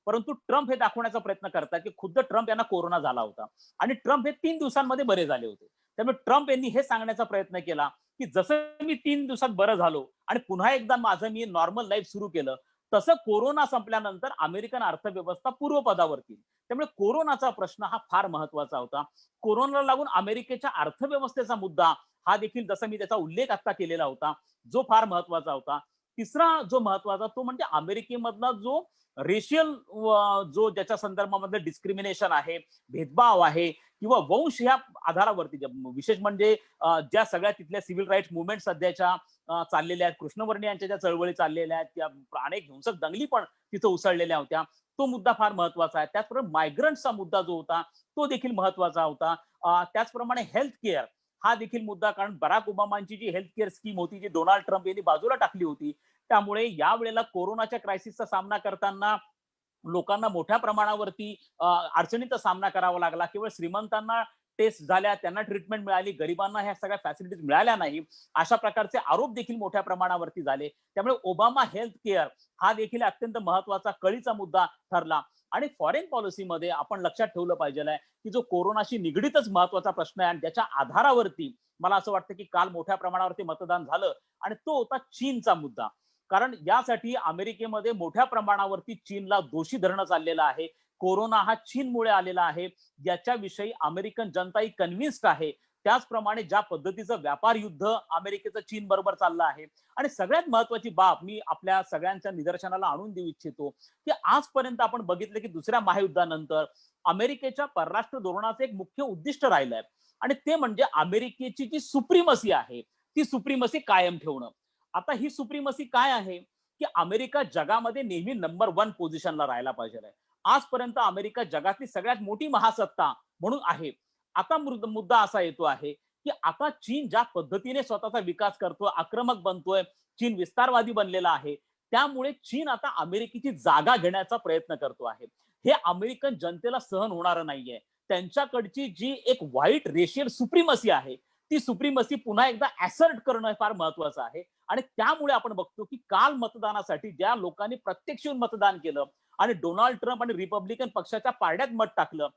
परंतु ट्रम्प हे दाखवण्याचा प्रयत्न करतात की खुद्द ट्रम्प यांना कोरोना झाला होता आणि ट्रम्प हे 3 दिवसांमध्ये बरे झाले होते. त्यामुळे ट्रम्प यांनी हे सांगण्याचा प्रयत्न केला की जसं मी 3 दिवसात बरं झालो आणि पुन्हा एकदा माझं मी नॉर्मल लाईफ सुरू केलं, तसं कोरोना संपल्यानंतर अमेरिकन अर्थव्यवस्था पूर्वपदावरती. त्यामुळे कोरोनाचा प्रश्न हा फार महत्वाचा होता. कोरोनाला लागून अमेरिकेच्या अर्थव्यवस्थेचा मुद्दा हा देखील, जसा मी त्याचा उल्लेख आता केलेला होता, जो फार महत्वाचा होता. तिसरा जो महत्वाचा तो म्हणजे अमेरिकेमधला जो रेशियल, जो ज्याच्या संदर्भामध्ये डिस्क्रिमिनेशन आहे, भेदभाव आहे किंवा वंश ह्या आधारावरती, विशेष म्हणजे ज्या सगळ्या तिथल्या सिव्हिल राईट्स मुवमेंट सध्याच्या चाललेल्या आहेत, कृष्णवर्णीयांच्या ज्या चळवळी चाललेल्या आहेत, त्या अनेक हिंसक दंगली पण तिथं उसळलेल्या होत्या, तो मुद्दा फार महत्वाचा आहे. त्याचप्रमाणे मायग्रंटचा मुद्दा जो होता तो देखील महत्वाचा होता. त्याचप्रमाणे हेल्थ केअर हा देखील मुद्दा, कारण बराक ओबामांची जी हेल्थ केअर स्कीम होती, जी डोनाल्ड ट्रम्प यांनी बाजूला टाकली होती, त्यामुळे यावेळेला कोरोनाच्या क्रायसिसचा सामना करताना लोकांना मोठ्या प्रमाणावरती अडचणीचा सामना करावा लागला. केवळ श्रीमंतांना टेस्ट झाल्या, त्यांना ट्रीटमेंट मिळाली, गरिबांना ह्या सगळ्या फॅसिलिटीज मिळाल्या नाही, अशा प्रकारचे आरोप देखील मोठ्या प्रमाणावरती झाले. त्यामुळे ओबामा हेल्थ केअर हा देखील अत्यंत महत्वाचा कळीचा मुद्दा ठरला. आणि फॉरेन पॉलिसीमध्ये आपण लक्षात ठेवलं पाहिजे की जो कोरोनाशी निगडीतच महत्वाचा प्रश्न आहे आणि ज्याच्या आधारावरती मला असं वाटतं की काल मोठ्या प्रमाणावरती मतदान झालं, आणि तो होता चीनचा मुद्दा. कारण यासाठी अमेरिकेमध्ये मोठ्या प्रमाणावरती चीनला दोषी धरणं चाललेलं आहे. कोरोना हा चीनमुळे आलेला आहे, याच्याविषयी अमेरिकन जनता ही कन्व्हिन्स्ड आहे. त्याचप्रमाणे ज्या पद्धतीचं व्यापार युद्ध अमेरिकेचं चीन बरोबर चाललं आहे, आणि सगळ्यात महत्वाची बाब मी आपल्या सगळ्यांच्या निदर्शनाला आणून देऊ इच्छितो की आजपर्यंत आपण बघितलं की दुसऱ्या महायुद्धानंतर अमेरिकेच्या परराष्ट्र धोरणाचं एक मुख्य उद्दिष्ट राहिलंय, आणि ते म्हणजे अमेरिकेची जी सुप्रीमसी आहे ती सुप्रीमसी कायम ठेवणं. आता ही सुप्रीमसी काय आहे की अमेरिका जगामध्ये नेहमी नंबर 1 पोझिशनला राहायला पाहिजे. आजपर्यंत अमेरिका जगातली सगळ्यात मोठी महासत्ता म्हणून आहे. आता मुद्दा असा येतो आहे की आता चीन ज्या पद्धतीने स्वतःचा विकास करतोय, आक्रमक बनतोय, चीन विस्तारवादी बनलेला आहे, त्यामुळे चीन आता अमेरिकेची जागा घेण्याचा प्रयत्न करतो आहे. हे अमेरिकन जनतेला सहन होणार नाहीये. त्यांच्याकडची जी एक व्हाईट रेशियल सुप्रीमसी आहे, ती सुप्रीमसी पुन्हा एकदा ऍसर्ट करणं फार महत्वाचं आहे. आणि त्यामुळे आपण बघतो की काल मतदानासाठी ज्या लोकांनी प्रत्यक्ष मतदान केलं आणि डोनाल्ड ट्रम्प आणि रिपब्लिकन पक्षाच्या पारड्यात मत टाकलं,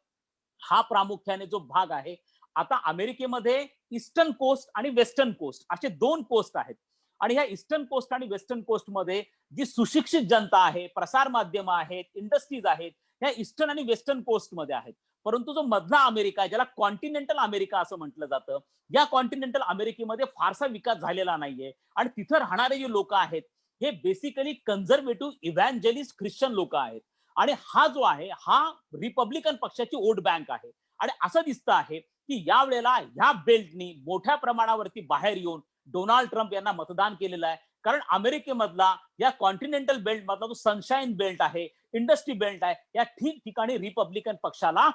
हा प्रामुख्याने जो भाग आहे. आता अमेरिकेमध्ये ईस्टर्न कोस्ट आणि वेस्टर्न कोस्ट असे 2 कोस्ट आहेत, आणि ह्या ईस्टर्न कोस्ट आणि वेस्टर्न कोस्ट मध्ये जी सुशिक्षित जनता आहे, प्रसार माध्यम आहेत, इंडस्ट्रीज आहेत, ह्या ईस्टर्न आणि वेस्टर्न कोस्ट मध्ये आहेत. परंतु जो मधला अमेरिका आहे, ज्याला कॉन्टिनेंटल अमेरिका असं म्हटलं जातं, या कॉन्टिनेंटल अमेरिकेमध्ये फारसा विकास झालेला नाहीये, आणि तिथं राहणारे जे लोक आहेत हे बेसिकली कन्झर्वेटिव्ह इव्हॅन्जेलिस्ट ख्रिश्चन लोक आहेत. आणि हा जो आहे हा रिपब्लिकन पक्षाची वोट बँक आहे. आणि असं दिसतं आहे की यावेळेला ह्या बेल्टनी मोठ्या प्रमाणावरती बाहेर येऊन डोनाल्ड ट्रम्प यांना मतदान केलेलं आहे. कारण अमेरिकेमधला या कॉन्टिनेंटल बेल्ट मधला जो सनशाईन बेल्ट आहे, इंडस्ट्री बेल्ट आहे, या ठिकठिकाणी रिपब्लिकन पक्षाला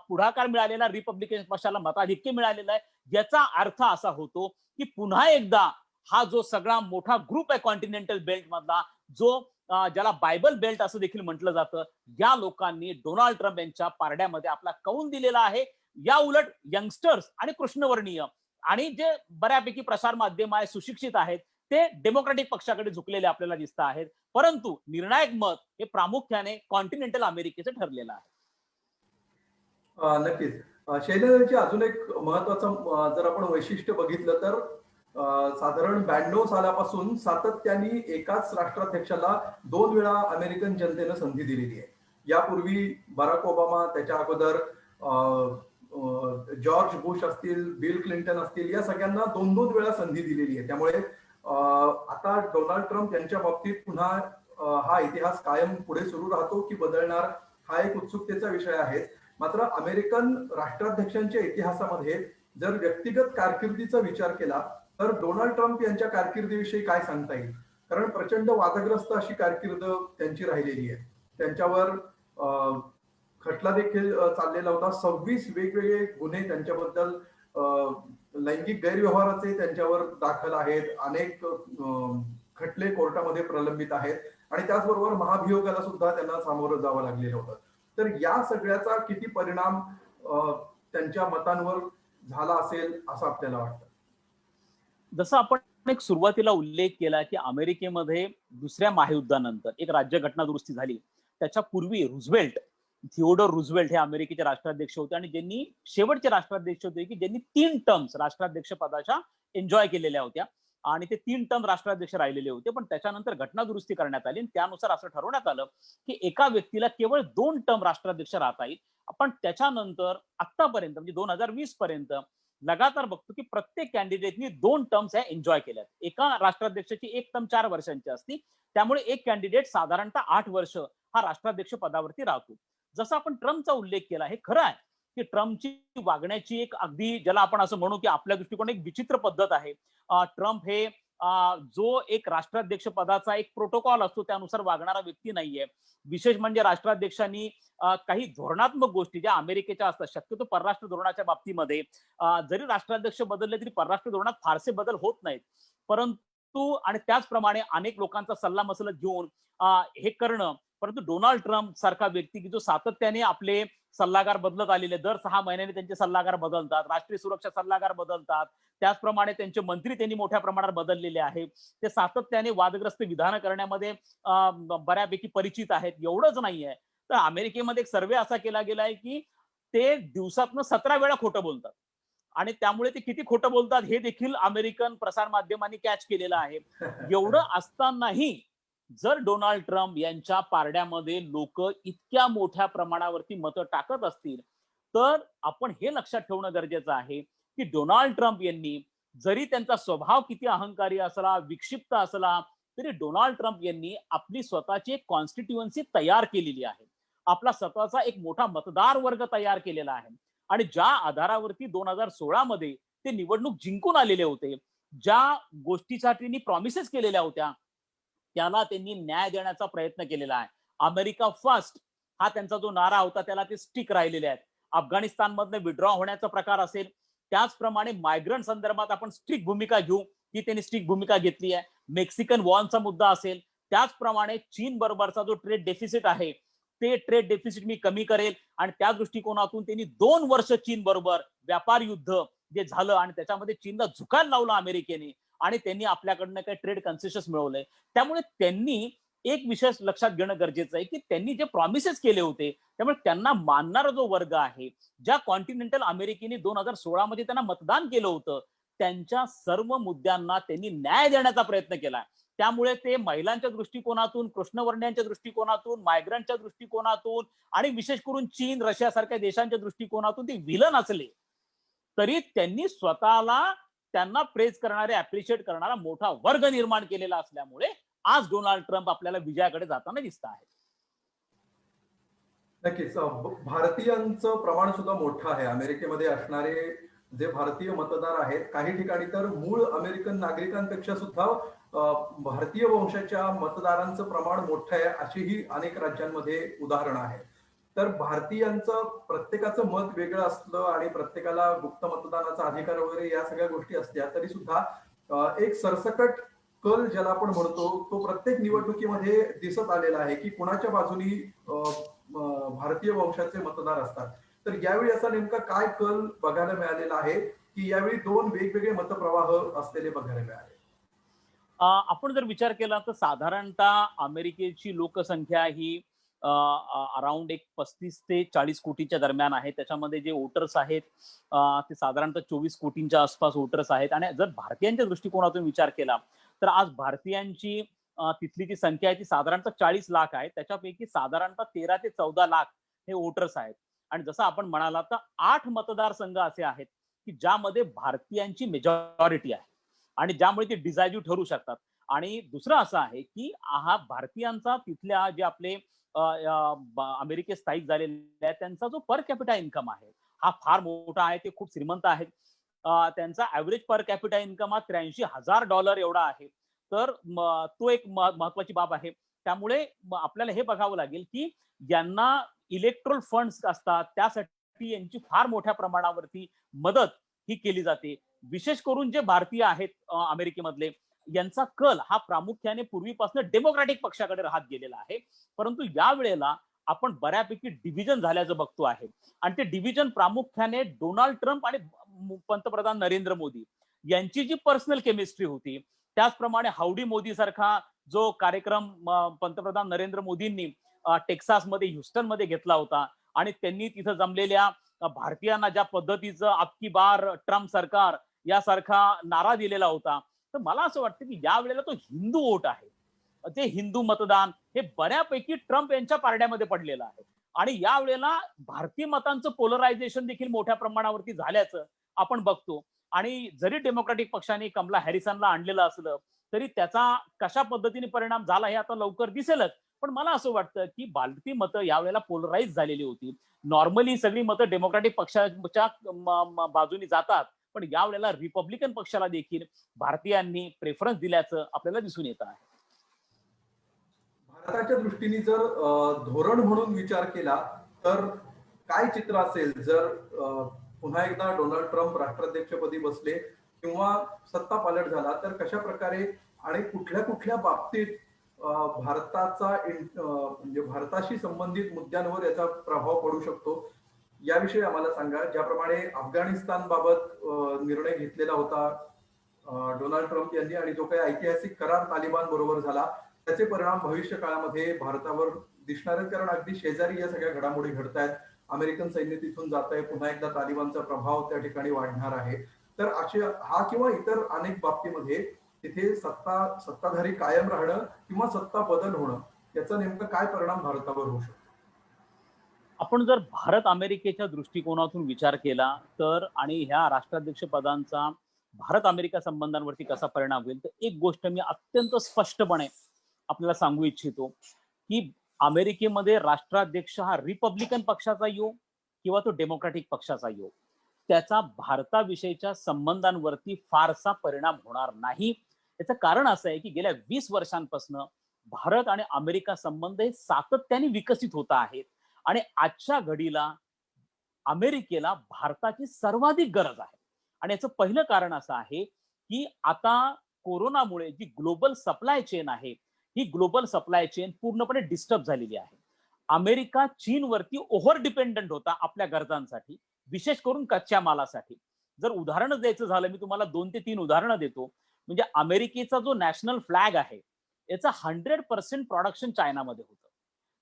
पुढाकार मिळालेला, रिपब्लिकन पक्षाला मताधिक्य मिळालेलं आहे. याचा अर्थ असा होतो की पुन्हा एकदा हा जो सगळा मोठा ग्रुप आहे कॉन्टिनेंटल बेल्ट मधला, जो ज्याला बायबल बेल्ट असं देखील म्हटलं जातं, या लोकांनी डोनाल्ड ट्रम्प यांच्या पारड्यामध्ये आपला कौल दिलेला आहे. या उलट यंगस्टर्स आणि कृष्णवर्णीय आणि जे बऱ्यापैकी प्रसार माध्यम आहे, सुशिक्षित आहेत, ते डेमोक्रॅटिक पक्षाकडे झुकलेले आपल्याला दिसत आहेत. परंतु निर्णायक मत हे प्रामुख्याने कॉन्टिनेंटल अमेरिकेचं ठरलेलं आहे.
नक्कीच. शैलेंद्रची अजून एक महत्वाचं जर आपण वैशिष्ट्य बघितलं तर साधारण 92 सालापासून सातत्याने एकाच राष्ट्राध्यक्षाला 2 वेळा अमेरिकन जनतेनं संधी दिलेली आहे. यापूर्वी बराक ओबामा, त्याच्या अगोदर जॉर्ज बुश असतील, बिल क्लिंटन असतील, या सगळ्यांना 2-2 वेळा संधी दिलेली आहे. त्यामुळे आता डोनाल्ड ट्रम्प यांच्या बाबतीत पुन्हा हा इतिहास कायम पुढे सुरू राहतो की बदलणार, हा एक उत्सुकतेचा विषय आहे. मात्र अमेरिकन राष्ट्राध्यक्षांच्या इतिहासामध्ये जर व्यक्तिगत कारकिर्दीचा विचार केला तर डोनाल्ड ट्रम्प यांच्या कारकिर्दीविषयी काय सांगता येईल? कारण प्रचंड वादग्रस्त अशी कारकीर्द त्यांची राहिलेली आहे. त्यांच्यावर खटला देखील चाललेला होता. 26 वेगवेगळे गुन्हे त्यांच्याबद्दल लैंगिक गैरव्यवहाराचे त्यांच्यावर दाखल आहेत. अनेक खटले कोर्टामध्ये प्रलंबित आहेत आणि त्याचबरोबर महाभियोगाला सुद्धा त्यांना सामोरं जावं लागलेलं होतं. तर या सगळ्याचा किती परिणाम त्यांच्या मतांवर झाला असेल असं आपल्याला वाटतं?
जसं आपण एक सुरुवातीला उल्लेख केला की अमेरिकेमध्ये दुसऱ्या महायुद्धानंतर एक राज्यघटना दुरुस्ती झाली. त्याच्या पूर्वी थिओडोर रुझवेल्ट हे अमेरिकेचे राष्ट्राध्यक्ष होते आणि ज्यांनी शेवटचे राष्ट्राध्यक्ष होते की ज्यांनी 3 टर्म्स राष्ट्राध्यक्ष पदाच्या एन्जॉय केलेल्या होत्या आणि ते 3 टर्म राष्ट्राध्यक्ष राहिलेले होते. पण त्याच्यानंतर घटना दुरुस्ती करण्यात आली आणि त्यानुसार असं ठरवण्यात आलं की एका व्यक्तीला केवळ 2 टर्म राष्ट्राध्यक्ष राहता येईल. आपण त्याच्यानंतर आतापर्यंत म्हणजे 2020 पर्यंत लगातार बघतो की प्रत्येक कॅन्डिडेटनी 2 टर्म्स ह्या एन्जॉय केल्यात. एका राष्ट्राध्यक्षाची एक टर्म 4 वर्षांची असती. त्यामुळे एक कॅन्डिडेट साधारणतः 8 वर्ष हा राष्ट्राध्यक्ष पदावरती राहतो. जसं आपण ट्रम्पचा उल्लेख केला, हे खरं आहे की ट्रम्पची वागण्याची एक अगदी ज्याला आपण असं म्हणू की आपल्या दृष्टिकोन एक विचित्र पद्धत आहे. ट्रम्प हे जो एक राष्ट्राध्यक्ष पदाचा एक प्रोटोकॉल असतो त्यानुसार वागणारा व्यक्ती नाहीये. विशेष म्हणजे राष्ट्राध्यक्षांनी काही धोरणात्मक गोष्टी ज्या अमेरिकेच्या असतात, शक्यतो परराष्ट्र धोरणाच्या बाबतीमध्ये जरी राष्ट्राध्यक्ष बदलले तरी परराष्ट्र धोरणात फारसे बदल होत नाहीत. परंतु आणि त्याचप्रमाणे अनेक लोकांचा सल्ला मसलत घेऊन हे करणं. परंतु डोनाल्ड ट्रम्प सारखा व्यक्ती की जो सातत्याने आपले सल्लागार बदलत आलेले, दर 6 महिन्यांनी त्यांचे सल्लागार बदलतात, राष्ट्रीय सुरक्षा सल्लागार बदलतात, त्याचप्रमाणे त्यांचे मंत्री त्यांनी मोठ्या प्रमाणात बदललेले आहेत. ते सातत्याने वादग्रस्त विधानं करण्यामध्ये बऱ्यापैकी परिचित आहेत. एवढंच नाहीये तर अमेरिकेमध्ये एक सर्वे असा केला गेला आहे की ते दिवसातनं 17 वेळा खोटं बोलतात आणि त्यामुळे ते किती खोटं बोलतात हे देखील अमेरिकन प्रसार माध्यमांनी कॅच केलेलं आहे. एवढं असतानाही जर डोनाल्ड ट्रम्प यांच्या पारड्यामध्ये लोक इतक्या मोठ्या प्रमाणावरती मतं टाकत असतील तर आपण हे लक्षात ठेवणं गरजेचं आहे की डोनाल्ड ट्रम्प यांनी जरी त्यांचा स्वभाव किती अहंकारी असला, विक्षिप्त असला, तरी डोनाल्ड ट्रम्प यांनी आपली स्वतःची एक कॉन्स्टिट्युएन्सी तयार केलेली आहे. आपला स्वतःचा एक मोठा मतदार वर्ग तयार केलेला आहे आणि ज्या आधारावरती 2016 मध्ये ते निवडणूक जिंकून आलेले होते, ज्या गोष्टीसाठी प्रॉमिसेस केलेल्या होत्या त्याला त्यांनी न्याय देण्याचा प्रयत्न केलेला आहे. अमेरिका फर्स्ट हा त्यांचा जो नारा होता त्याला ते स्टिक राहिलेले आहेत. अफगाणिस्तानमधनं विड्रॉ होण्याचा प्रकार असेल, त्याचप्रमाणे मायग्रंट संदर्भात आपण स्ट्रिक्ट भूमिका घेऊ, ती त्यांनी स्ट्रिक्ट भूमिका घेतली आहे. मेक्सिकन वॉरचा मुद्दा असेल, त्याचप्रमाणे चीन बरोबरचा जो ट्रेड डेफिसिट आहे ते ट्रेड डेफिसिट मी कमी करेल आणि त्या दृष्टिकोनातून त्यांनी 2 वर्ष चीन बरोबर व्यापार युद्ध जे झालं आणि त्याच्यामध्ये चीनला झुकायला लावलं अमेरिकेने आणि त्यांनी आपल्याकडनं काही ट्रेड कन्सेशन्स मिळवलंय. त्यामुळे त्यांनी एक विषय लक्षात घेणं गरजेचं आहे की त्यांनी जे प्रॉमिसेस केले होते त्यामुळे त्यांना मानणारा जो वर्ग आहे, ज्या कॉन्टिनेंटल अमेरिकेने 2016 मध्ये त्यांना मतदान केलं होतं, त्यांच्या सर्व मुद्द्यांना त्यांनी न्याय देण्याचा प्रयत्न केला. त्यामुळे ते महिलांच्या दृष्टिकोनातून, कृष्णवर्णीयांच्या दृष्टिकोनातून, मायग्रंटच्या दृष्टिकोनातून आणि विशेष करून चीन, रशियासारख्या देशांच्या दृष्टिकोनातून ते विलन असले तरी त्यांनी स्वतःला त्यांना प्रेज करणारे, अप्रिशिएट करणारा मोठा वर्ग निर्माण केलेला असल्यामुळे आज डोनाल्ड ट्रम्प आपल्याला विजयाकडे जाताना दिसत आहे.
नक्कीच. भारतीयांचं प्रमाण सुद्धा मोठं आहे. अमेरिकेमध्ये असणारे जे भारतीय मतदार आहेत, काही ठिकाणी तर मूळ अमेरिकन नागरिकांपेक्षा सुद्धा भारतीय वंशाच्या मतदारांचं प्रमाण मोठं आहे, अशीही अनेक राज्यांमध्ये उदाहरणं आहेत. तर भारतीयांचं प्रत्येकाचं मत वेगळं असलं आणि प्रत्येकाला गुप्त मतदानाचा अधिकार वगैरे या सगळ्या गोष्टी असल्या तरी सुद्धा एक सरसकट कल ज्याला आपण म्हणतो तो प्रत्येक निवडणुकीमध्ये दिसत आलेला आहे की कुणाच्या बाजूनी भारतीय वंशाचे मतदार असतात. तर यावेळी असा नेमका काय कल बघायला मिळालेला आहे की यावेळी 2 वेगवेगळे मतप्रवाह असलेले बघायला मिळाले?
आपण जर विचार केला तर साधारणतः अमेरिकेची लोकसंख्या ही अराउंड एक 35 ते 40 कोटीच्या दरम्यान आहे. त्याच्यामध्ये जे वोटर्स आहेत ते साधारणतः 24 कोटींच्या आसपास वोटर्स आहेत आणि जर भारतीयांच्या दृष्टिकोनातून विचार केला तर आज भारतीयांची तिथली जी संख्या आहे ती साधारणतः 40 लाख आहे. त्याच्यापैकी साधारणतः 13 ते 14 लाख हे वोटर्स आहेत आणि जसं आपण म्हणाला तर 8 मतदारसंघ असे आहेत की ज्यामध्ये भारतीयांची मेजॉरिटी आहे आणि ज्यामुळे ते डिसायडिव्ह ठरू शकतात. आणि दुसरं असं आहे की हा भारतीयांचा तिथल्या जे आपले अमेरिकेत स्थायिक झालेले आहेत त्यांचा जो पर कॅपिटा इन्कम आहे हा फार मोठा आहे. ते खूप श्रीमंत आहेत. त्यांचा ऍव्हरेज पर कॅपिटा इन्कम हा $83,000 एवढा आहे. तर तो एक महत्वाची बाब आहे. त्यामुळे आपल्याला हे बघावं लागेल की यांना इलेक्ट्रोल फंड्स असतात त्यासाठी यांची फार मोठ्या प्रमाणावरती मदत ही केली जाते. विशेष करून जे भारतीय आहेत अमेरिकेमधले, यांचा कल हा प्रामुख्याने पूर्वीपासून डेमोक्रॅटिक पक्षाकडे राहत गेलेला आहे. परंतु या वेळेला आपण बऱ्यापैकी डिव्हिजन झाल्याचं बघतो आहे आणि ते डिव्हिजन प्रामुख्याने डोनाल्ड ट्रम्प आणि पंतप्रधान नरेंद्र मोदी यांची जी पर्सनल केमिस्ट्री होती, त्याचप्रमाणे हाऊडी मोदी सारखा जो कार्यक्रम पंतप्रधान नरेंद्र मोदींनी टेक्सासमध्ये ह्युस्टनमध्ये घेतला होता आणि त्यांनी तिथं जमलेल्या भारतीयांना ज्या पद्धतीचं अबकी बार ट्रम्प सरकार यासारखा नारा दिलेला होता, तर मला असं वाटतं की या वेळेला तो हिंदू वोट आहे, ते हिंदू मतदान हे बऱ्यापैकी ट्रम्प यांच्या पारड्यामध्ये पडलेलं आहे आणि या वेळेला भारतीय मतांचं पोलरायझेशन देखील मोठ्या प्रमाणावरती झाल्याचं आपण बघतो. आणि जरी डेमोक्रॅटिक पक्षाने कमला हॅरिसनला आणलेलं असलं तरी त्याचा कशा पद्धतीने परिणाम झाला हे आता लवकर दिसेलच. पण मला असं वाटतं की भारतीय मतं यावेळेला पोलराईज झालेली होती. नॉर्मली सगळी मतं डेमोक्रॅटिक पक्षाच्या बाजूने जातात, पण यावेळेला रिपब्लिकन पक्षाला देखील भारतीयांनी प्रेफरन्स दिल्याचं आपल्याला दिसून येत आहे.
भारताच्या दृष्टीने जर धोरण म्हणून विचार केला तर काय चित्र असेल जर पुन्हा एकदा डोनाल्ड ट्रम्प राष्ट्राध्यक्षपदी बसले किंवा सत्ता पालट झाला तर कशा प्रकारे आणि कुठल्या कुठल्या बाबतीत भारताचा म्हणजे भारताशी संबंधित मुद्द्यांवर याचा प्रभाव पडू शकतो याविषयी आम्हाला सांगा. ज्याप्रमाणे अफगाणिस्तान बाबत निर्णय घेतलेला होता डोनाल्ड ट्रम्प यांनी आणि जो काही ऐतिहासिक करार तालिबान बरोबर झाला त्याचे परिणाम भविष्य काळामध्ये भारतावर दिसणार आहेत, कारण अगदी शेजारी या सगळ्या घडामोडी घडत आहेत. अमेरिकन सैन्य तिथून जात आहे, पुन्हा एकदा तालिबानचा प्रभाव त्या ठिकाणी वाढणार आहे. तर असे हा किंवा इतर अनेक बाबतीमध्ये तिथे सत्ताधारी कायम राहणं किंवा सत्ता बदल होणं याचा नेमका काय परिणाम भारतावर होऊ शकतो?
आपण जर भारत अमेरिकेच्या दृष्टिकोनातून विचार केला तर आणि ह्या राष्ट्राध्यक्ष पदांचा भारत अमेरिका संबंधांवरती कसा परिणाम होईल, तर एक गोष्ट मी अत्यंत स्पष्टपणे आपल्याला सांगू इच्छितो की अमेरिकेमध्ये राष्ट्राध्यक्ष हा रिपब्लिकन पक्षाचा येऊ किंवा तो डेमोक्रॅटिक पक्षाचा येऊ, त्याचा भारताविषयीच्या संबंधांवरती फारसा परिणाम होणार नाही. याचं कारण असं आहे की गेल्या 20 वर्षांपासून भारत आणि अमेरिका संबंध हे सातत्याने विकसित होत आहेत आणि आजच्या घडीला अमेरिकेला भारताची सर्वाधिक गरज आहे. आणि याचं पहिलं कारण असं आहे की आता कोरोनामुळे जी ग्लोबल सप्लाय चेन आहे, ही ग्लोबल सप्लाय चेन पूर्णपणे डिस्टर्ब झालेली आहे. अमेरिका चीनवरती ओव्हर डिपेंडंट होता आपल्या गरजांसाठी, विशेष करून कच्च्या मालासाठी. जर उदाहरणच द्यायचं झालं, मी तुम्हाला 2 ते 3 उदाहरणं देतो. म्हणजे अमेरिकेचा जो नॅशनल फ्लॅग आहे याचा 100% प्रोडक्शन चायनामध्ये होतं.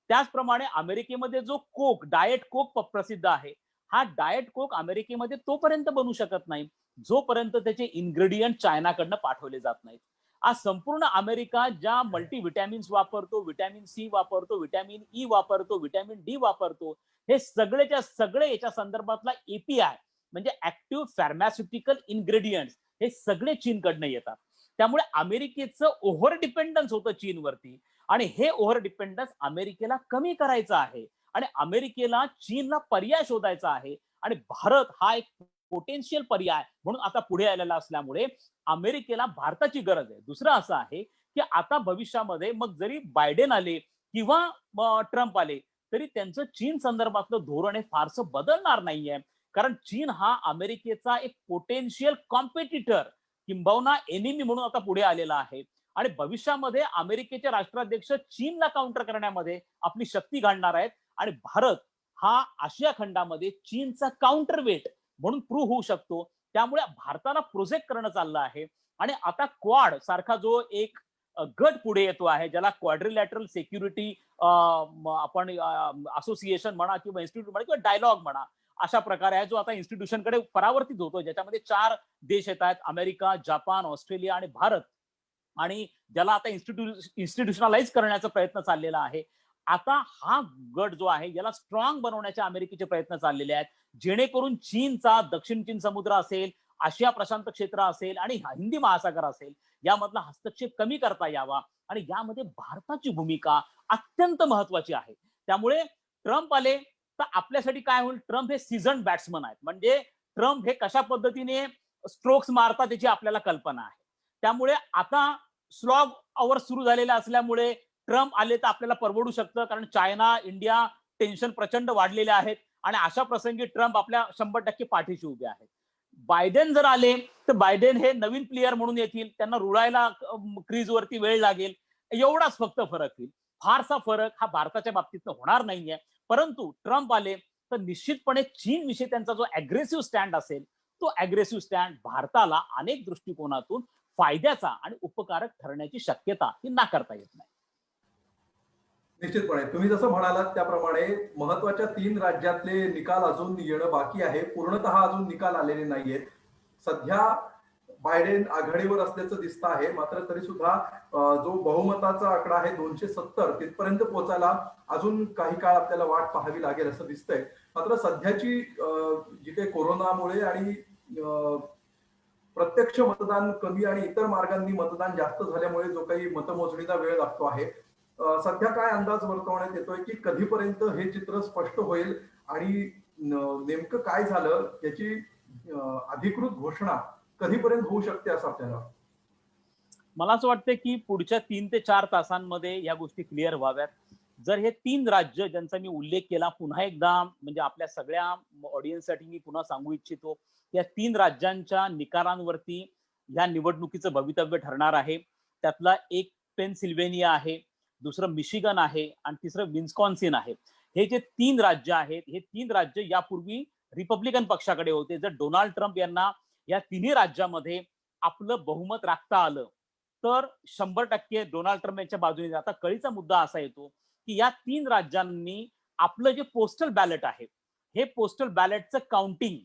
त्याचप्रमाणे अमेरिकेमध्ये जो कोक, डाएट कोक प्रसिद्ध आहे, हा डाएट कोक अमेरिकेमध्ये तोपर्यंत बनू शकत नाही जोपर्यंत त्याचे इन्ग्रेडियंट चायनाकडनं पाठवले जात नाहीत. आज संपूर्ण अमेरिका ज्या मल्टीव्हिटॅमिन्स वापरतो, व्हिटॅमिन सी वापरतो, व्हिटॅमिन ई वापरतो, व्हिटॅमिन डी वापरतो, हे सगळेच्या सगळे याच्या संदर्भातला एपीआय म्हणजे ऍक्टिव्ह फार्मास्युटिकल इन्ग्रेडियंट्स हे सगळे चीनकडनं येतात. त्यामुळे अमेरिकेचं ओव्हर डिपेंडन्स होतं चीनवरती आणि हे ओव्हर डिपेंडन्स अमेरिकेला कमी करायचं आहे आणि अमेरिकेला चीनला पर्याय शोधायचा आहे आणि भारत हा एक पोटेन्शियल पर्याय म्हणून आता पुढे आलेला असल्यामुळे अमेरिकेला भारताची गरज आहे. दुसरं असं आहे की आता भविष्यामध्ये मग जरी बायडेन आले किंवा ट्रम्प आले तरी त्यांचं चीन संदर्भातलं धोरण हे फारसं बदलणार नाहीये, कारण चीन हा अमेरिकेचा एक पोटेन्शियल कॉम्पिटिटर किंबहुना एनिमी म्हणून आता पुढे आलेला आहे आणि भविष्यामध्ये अमेरिकेचे राष्ट्राध्यक्ष चीनला काउंटर करण्यामध्ये आपली शक्ती घालणार आहेत आणि भारत हा आशिया खंडामध्ये चीनचा काउंटरवेट म्हणून प्रूव्ह होऊ शकतो. त्यामुळे भारताला प्रोजेक्ट करणं चाललं आहे आणि आता क्वाड सारखा जो एक गट पुढे येतो आहे, ज्याला क्वाड्रिलॅटरल सिक्युरिटी आपण असोसिएशन म्हणा किंवा इन्स्टिट्यूट म्हणा किंवा डायलॉग म्हणा, अशा प्रकारे आहे जो आता इन्स्टिट्यूशनकडे परावर्तित होतो, ज्याच्यामध्ये 4 देश येत आहेत, अमेरिका, जपान, ऑस्ट्रेलिया आणि भारत, आणि ज्याला आता इन्स्टिट्यूशनलाइज करण्याचा प्रयत्न चाललेला आहे. आता हा गट जो आहे याला स्ट्रॉंग बनवण्याचे अमेरिकेचे प्रयत्न चाललेले आहेत, जेणेकरून चीनचा दक्षिण चीन समुद्र असेल, आशिया प्रशांत क्षेत्र असेल आणि हिंदी महासागर असेल यामधला हस्तक्षेप कमी करता यावा आणि यामध्ये भारताची भूमिका अत्यंत महत्वाची आहे. त्यामुळे ट्रम्प आले तर आपल्यासाठी काय होईल, ट्रम्प हे सीझन बॅट्समन आहेत, म्हणजे ट्रम्प हे कशा पद्धतीने स्ट्रोक्स मारतात याची आपल्याला कल्पना आहे. त्यामुळे आता स्लॉग आवर सुरू झालेला असल्यामुळे ट्रम्प आले तर आपल्याला परवडू शकतं, कारण चायना इंडिया टेन्शन प्रचंड वाढलेले आहेत आणि अशा प्रसंगी ट्रम्प आपल्या 100% पाठीशी उभे आहेत. बायडेन जर आले तर बायडेन हे नवीन प्लेयर म्हणून येतील, त्यांना रुळायला क्रीजवरती वेळ लागेल, एवढाच फक्त फरक होईल. फारसा फरक हा भारताच्या बाबतीत होणार नाहीये. परंतु ट्रम्प आले तर निश्चितपणे चीन विषयी त्यांचा जो अग्रेसिव्ह स्टँड असेल, तो अग्रेसिव्ह स्टँड भारताला अनेक दृष्टिकोनातून फायद्याचा आणि उपकारक ठरण्याची शक्यता ही नाकारता येत नाही.
निश्चितपणे तुम्ही जसं म्हणालात त्याप्रमाणे महत्वाच्या 3 राज्यातले निकाल अजून येणं बाकी आहे. पूर्णतः अजून निकाल आलेले नाहीयेत. सध्या बायडेन आघाडीवर असल्याचं दिसतं आहे. मात्र तरी सुद्धा जो बहुमताचा आकडा आहे 270 तिथपर्यंत पोहोचायला अजून काही काळ आपल्याला वाट पाहावी लागेल असं दिसतंय. मात्र सध्याची जी काही कोरोनामुळे आणि प्रत्यक्ष मतदान कमी आणि इतर मार्गांनी मतदान जास्त झाल्यामुळे जो काही मतमोजणीला वेळ लागतो आहे, सध्या काय अंदाज वर्तवण्यात येतोय की कधीपर्यंत हे चित्र स्पष्ट होईल आणि नेमकं काय झालं याची अधिकृत घोषणा कधीपर्यंत होऊ शकते असं आपल्याला
मला असं वाटतं की पुढच्या 3 ते 4 तासांमध्ये या गोष्टी क्लिअर व्हाव्यात. जर हे 3 राज्य ज्यांचा मी उल्लेख केला पुन्हा एकदा, म्हणजे आपल्या सगळ्या ऑडियन्ससाठी मी पुन्हा सांगू इच्छितो, या 3 राज्यांच्या निकालांवरती या निवडणुकीचं भवितव्य ठरणार आहे. त्यातला एक पेनसिल्व्हेनिया आहे, दुसरं मिशिगन आहे आणि तिसरं विन्स्कॉन्सिन आहे. हे जे 3 राज्य आहेत, हे 3 राज्य यापूर्वी रिपब्लिकन पक्षाकडे होते. जर डोनाल्ड ट्रम्प यांना या तिन्ही राज्यामध्ये आपलं बहुमत राखता आलं तर 100% डोनाल्ड ट्रम्प यांच्या बाजूने. आता कळीचा मुद्दा असा येतो की या 3 राज्यांनी आपलं जे पोस्टल बॅलेट आहे, हे पोस्टल बॅलेटचं काउंटिंग,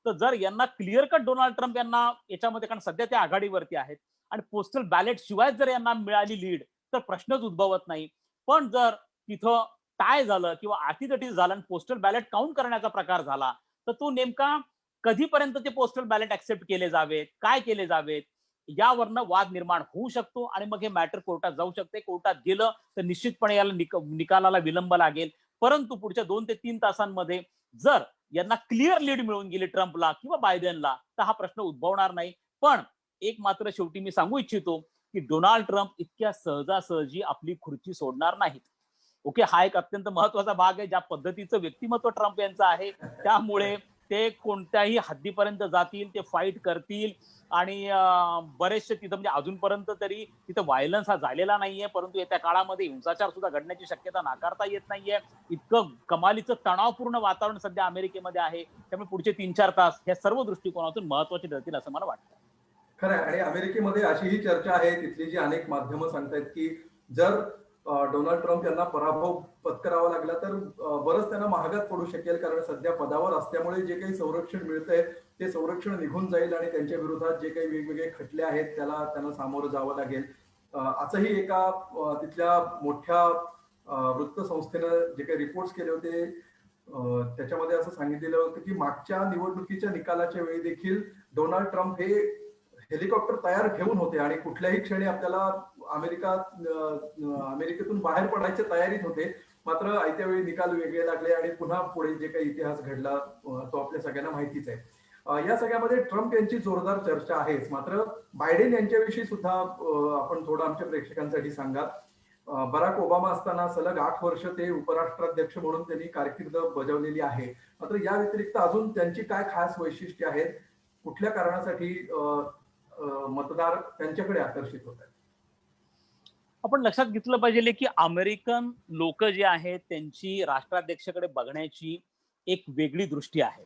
तर जर यांना क्लिअर कट डोनाल्ड ट्रम्प यांना याच्यामध्ये, कारण सध्या ते आघाडीवरती आहेत आणि पोस्टल बॅलेट शिवाय जर यांना मिळाली लीड तर प्रश्नच उद्भवत नाही. पण जर तिथं टाय झालं किंवा अटीतटी झालं आणि पोस्टल बॅलेट काउंट करण्याचा प्रकार झाला तर तो नेमका कधीपर्यंत ते पोस्टल बॅलेट ऍक्सेप्ट केले जावेत, काय केले जावेत, यावरनं वाद निर्माण होऊ शकतो आणि मग हे मॅटर कोर्टात जाऊ शकते. कोर्टात गेलं तर निश्चितपणे याला निकालाला विलंब लागेल. परंतु पुढच्या 2 ते 3 तासांमध्ये जर यांना क्लिअर लीड मिळून गेली ट्रम्पला किंवा बायडेनला तर हा प्रश्न उद्भवणार नाही. पण एक मात्र शेवटी मी सांगू इच्छितो की डोनाल्ड ट्रम्प इतक्या सहजासहजी आपली खुर्ची सोडणार नाहीत. ओके, हा एक अत्यंत महत्वाचा भाग आहे. ज्या पद्धतीचं व्यक्तिमत्व ट्रम्प यांचं आहे त्यामुळे ते कोणत्याही हद्दीपर्यंत जातील, ते फाईट करतील आणि बरेचसे तिथं, म्हणजे अजूनपर्यंत तरी तिथं व्हायलन्स हा झालेला नाहीये, परंतु येत्या काळामध्ये हिंसाचार सुद्धा घडण्याची शक्यता नाकारता येत नाहीये. इतकं कमालीचं तणावपूर्ण वातावरण सध्या अमेरिकेमध्ये आहे. त्यामुळे पुढचे 3-4 तास या सर्व दृष्टिकोनातून महत्वाचे ठरतील असं मला वाटतं.
खरं आहे. आणि अमेरिकेमध्ये अशीही चर्चा आहे, तिथली जी अनेक माध्यमं सांगतायत की जर डोनाल्ड ट्रम्प यांना पराभव पत्करावा लागला तर बरंच त्यांना महागात पडू शकेल. कारण सध्या पदावर असल्यामुळे जे काही संरक्षण मिळतंय ते संरक्षण निघून जाईल आणि त्यांच्या विरोधात जे काही वेगवेगळे खटले आहेत त्यांना सामोरं जावं लागेल. असंही एका तिथल्या मोठ्या वृत्तसंस्थेनं जे काही रिपोर्ट्स केले होते त्याच्यामध्ये असं सांगितलेलं होतं की मागच्या निवडणुकीच्या निकालाच्या वेळी देखील डोनाल्ड ट्रम्प हे हेलिकॉप्टर तयार ठेवून होते आणि कुठल्याही क्षणी आपल्याला अमेरिकेतून बाहेर पडायच्या तयारीत होते. मात्र आयत्या वेळी निकाल वेगळे लागले आणि पुन्हा पुढे जे काही इतिहास घडला तो आपल्या सगळ्यांना माहितीच आहे. या सगळ्यामध्ये ट्रम्प यांची जोरदार चर्चा आहेच. मात्र बायडेन यांच्याविषयी सुद्धा आपण थोडं आमच्या प्रेक्षकांसाठी सांगा. बराक ओबामा असताना सलग 8 वर्ष ते उपराष्ट्राध्यक्ष म्हणून त्यांनी कारकीर्द बजावलेली आहे. मात्र या व्यतिरिक्त अजून त्यांची काय खास वैशिष्ट्ये आहेत, कुठल्या कारणासाठी मतदार त्यांच्याकडे आकर्षित होत आहेत?
आपण लक्षात घेतलं पाहिजे की अमेरिकन लोक जे आहेत त्यांची राष्ट्राध्यक्षाकडे बघण्याची एक वेगळी दृष्टी आहे.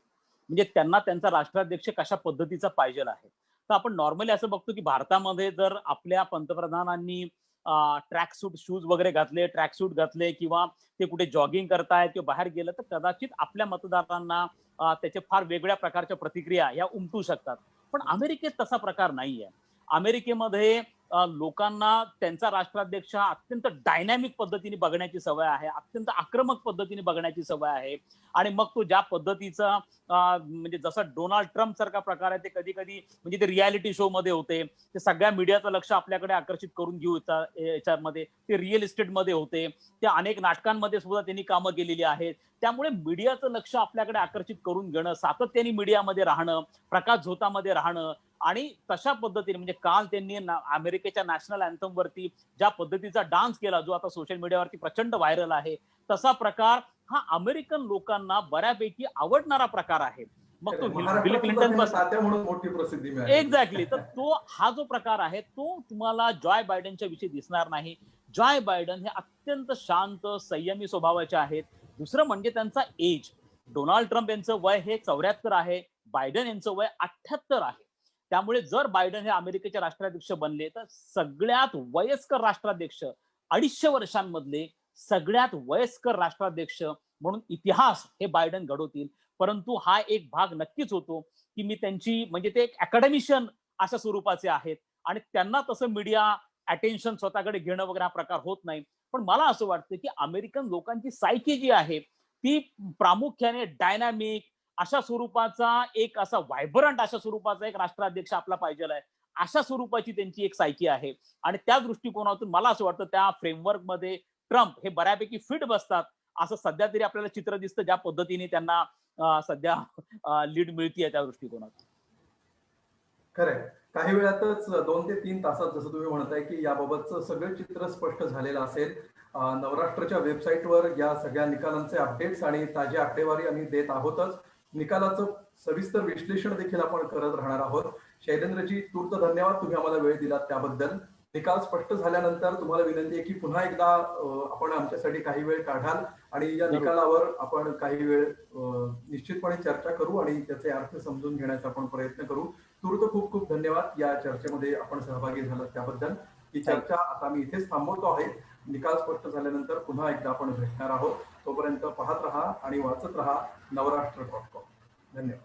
म्हणजे त्यांना त्यांचा राष्ट्राध्यक्ष कशा पद्धतीचा पाहिजे आहे. तर आपण नॉर्मली असं बघतो की भारतामध्ये जर आपल्या पंतप्रधानांनी ट्रॅक सूट शूज वगैरे घातले, ट्रॅक सूट घातले किंवा ते कुठे जॉगिंग करतायत किंवा बाहेर गेलं तर कदाचित आपल्या मतदारांना त्याचे फार वेगळ्या प्रकारच्या प्रतिक्रिया या उमटू शकतात. पण अमेरिकेत तसा प्रकार नाहीये. अमेरिकेमध्ये लोकांना त्यांचा राष्ट्राध्यक्ष हा अत्यंत डायनॅमिक पद्धतीने बघण्याची सवय आहे, अत्यंत आक्रमक पद्धतीने बघण्याची सवय आहे. आणि मग तो ज्या पद्धतीचा म्हणजे जसं डोनाल्ड ट्रम्प सारखा प्रकार आहे ते कधी कधी म्हणजे ते रियालिटी शो मध्ये होते, ते सगळ्या मीडियाचं लक्ष आपल्याकडे आकर्षित करून घेऊ याच्यामध्ये ते रिअल इस्टेटमध्ये होते, त्या अनेक नाटकांमध्ये सुद्धा त्यांनी कामं केलेली आहेत. त्यामुळे मीडियाचं लक्ष आपल्याकडे आकर्षित करून घेणं, सातत्याने मीडियामध्ये राहणं, प्रकाश झोतामध्ये राहणं, आणि तशा पद्धतीने म्हणजे काल त्यांनी अमेरिकेच्या नॅशनल अँथम वरती ज्या पद्धतीचा डान्स केला, जो आता सोशल मीडियावरती प्रचंड व्हायरल आहे, तसा प्रकार हा अमेरिकन लोकांना बऱ्यापैकी आवडणारा प्रकार आहे. मग तो बिल
महाराष्ट्रात सुद्धा
क्लिंटन
त्यांना तात्या म्हणून मोठी प्रसिद्धी मिळाली.
एक्झॅक्टली. तर तो हा जो प्रकार आहे तो तुम्हाला जॉय बायडनच्या विषयी दिसणार नाही. जॉय बायडन हे अत्यंत शांत, संयमी स्वभावाचे आहेत. दुसरं म्हणजे त्यांचा एज. डोनाल्ड ट्रम्प यांचं वय हे 74 आहे. बायडन यांचं वय 78 आहे. त्यामुळे जर बायडन हे अमेरिकेचे राष्ट्राध्यक्ष बनले तर सगळ्यात वयस्कर राष्ट्राध्यक्ष 250 वर्षांमधले सगळ्यात वयस्कर राष्ट्राध्यक्ष म्हणून इतिहास हे बायडन घडवतील. परंतु हा एक भाग नक्कीच होतो की मी त्यांची म्हणजे ते एक अकॅडमिशियन अशा स्वरूपाचे आहेत आणि त्यांना तसं मीडिया अटेन्शन स्वतःकडे घेणं वगैरे हा प्रकार होत नाही. पण मला असं वाटतं की अमेरिकन लोकांची सायकी जी आहे ती प्रामुख्याने डायनामिक अशा स्वरूपाचा एक असा व्हायब्रंट अशा स्वरूपाचा एक राष्ट्राध्यक्ष आपला पाहिजे आहे. अशा स्वरूपाची त्यांची एक सायकी आहे आणि त्या दृष्टिकोनातून मला असं वाटतं त्या फ्रेमवर्क मध्ये ट्रम्प हे बऱ्यापैकी फिट बसतात असं सध्या तरी आपल्याला चित्र दिसतं, ज्या पद्धतीने त्यांना सध्या लीड मिळतीये त्या दृष्टिकोनात.
खरंय. काही वेळातच 2 ते 3 तासात जसं तुम्ही म्हणताय की याबाबतचं सगळं चित्र स्पष्ट झालेलं असेल. नवराष्ट्राच्या वेबसाईटवर या सगळ्या निकालांचे अपडेट्स आणि ताजी आकडेवारी आम्ही देत आहोतच. निकालाचं सविस्तर विश्लेषण देखील आपण करत राहणार आहोत. शैलेंद्रजी, तूर्त धन्यवाद, तुम्ही आम्हाला वेळ दिलात त्याबद्दल. निकाल स्पष्ट झाल्यानंतर तुम्हाला विनंती आहे की पुन्हा एकदा आपण आमच्यासाठी काही वेळ काढाल आणि या निकालावर आपण काही वेळ निश्चितपणे चर्चा करू आणि त्याचे अर्थ समजून घेण्याचा आपण प्रयत्न करू. तूर्त खूप खूप धन्यवाद या चर्चेमध्ये आपण सहभागी झालात त्याबद्दल. ही चर्चा आता मी इथेच थांबवतो आहे. निकाल स्पष्ट झाल्यानंतर पुन्हा एकदा आपण भेटणार आहोत. तोपर्यंत पाहत रहा आणि वाचत रहा नवराष्ट्र.com. धन्यवाद.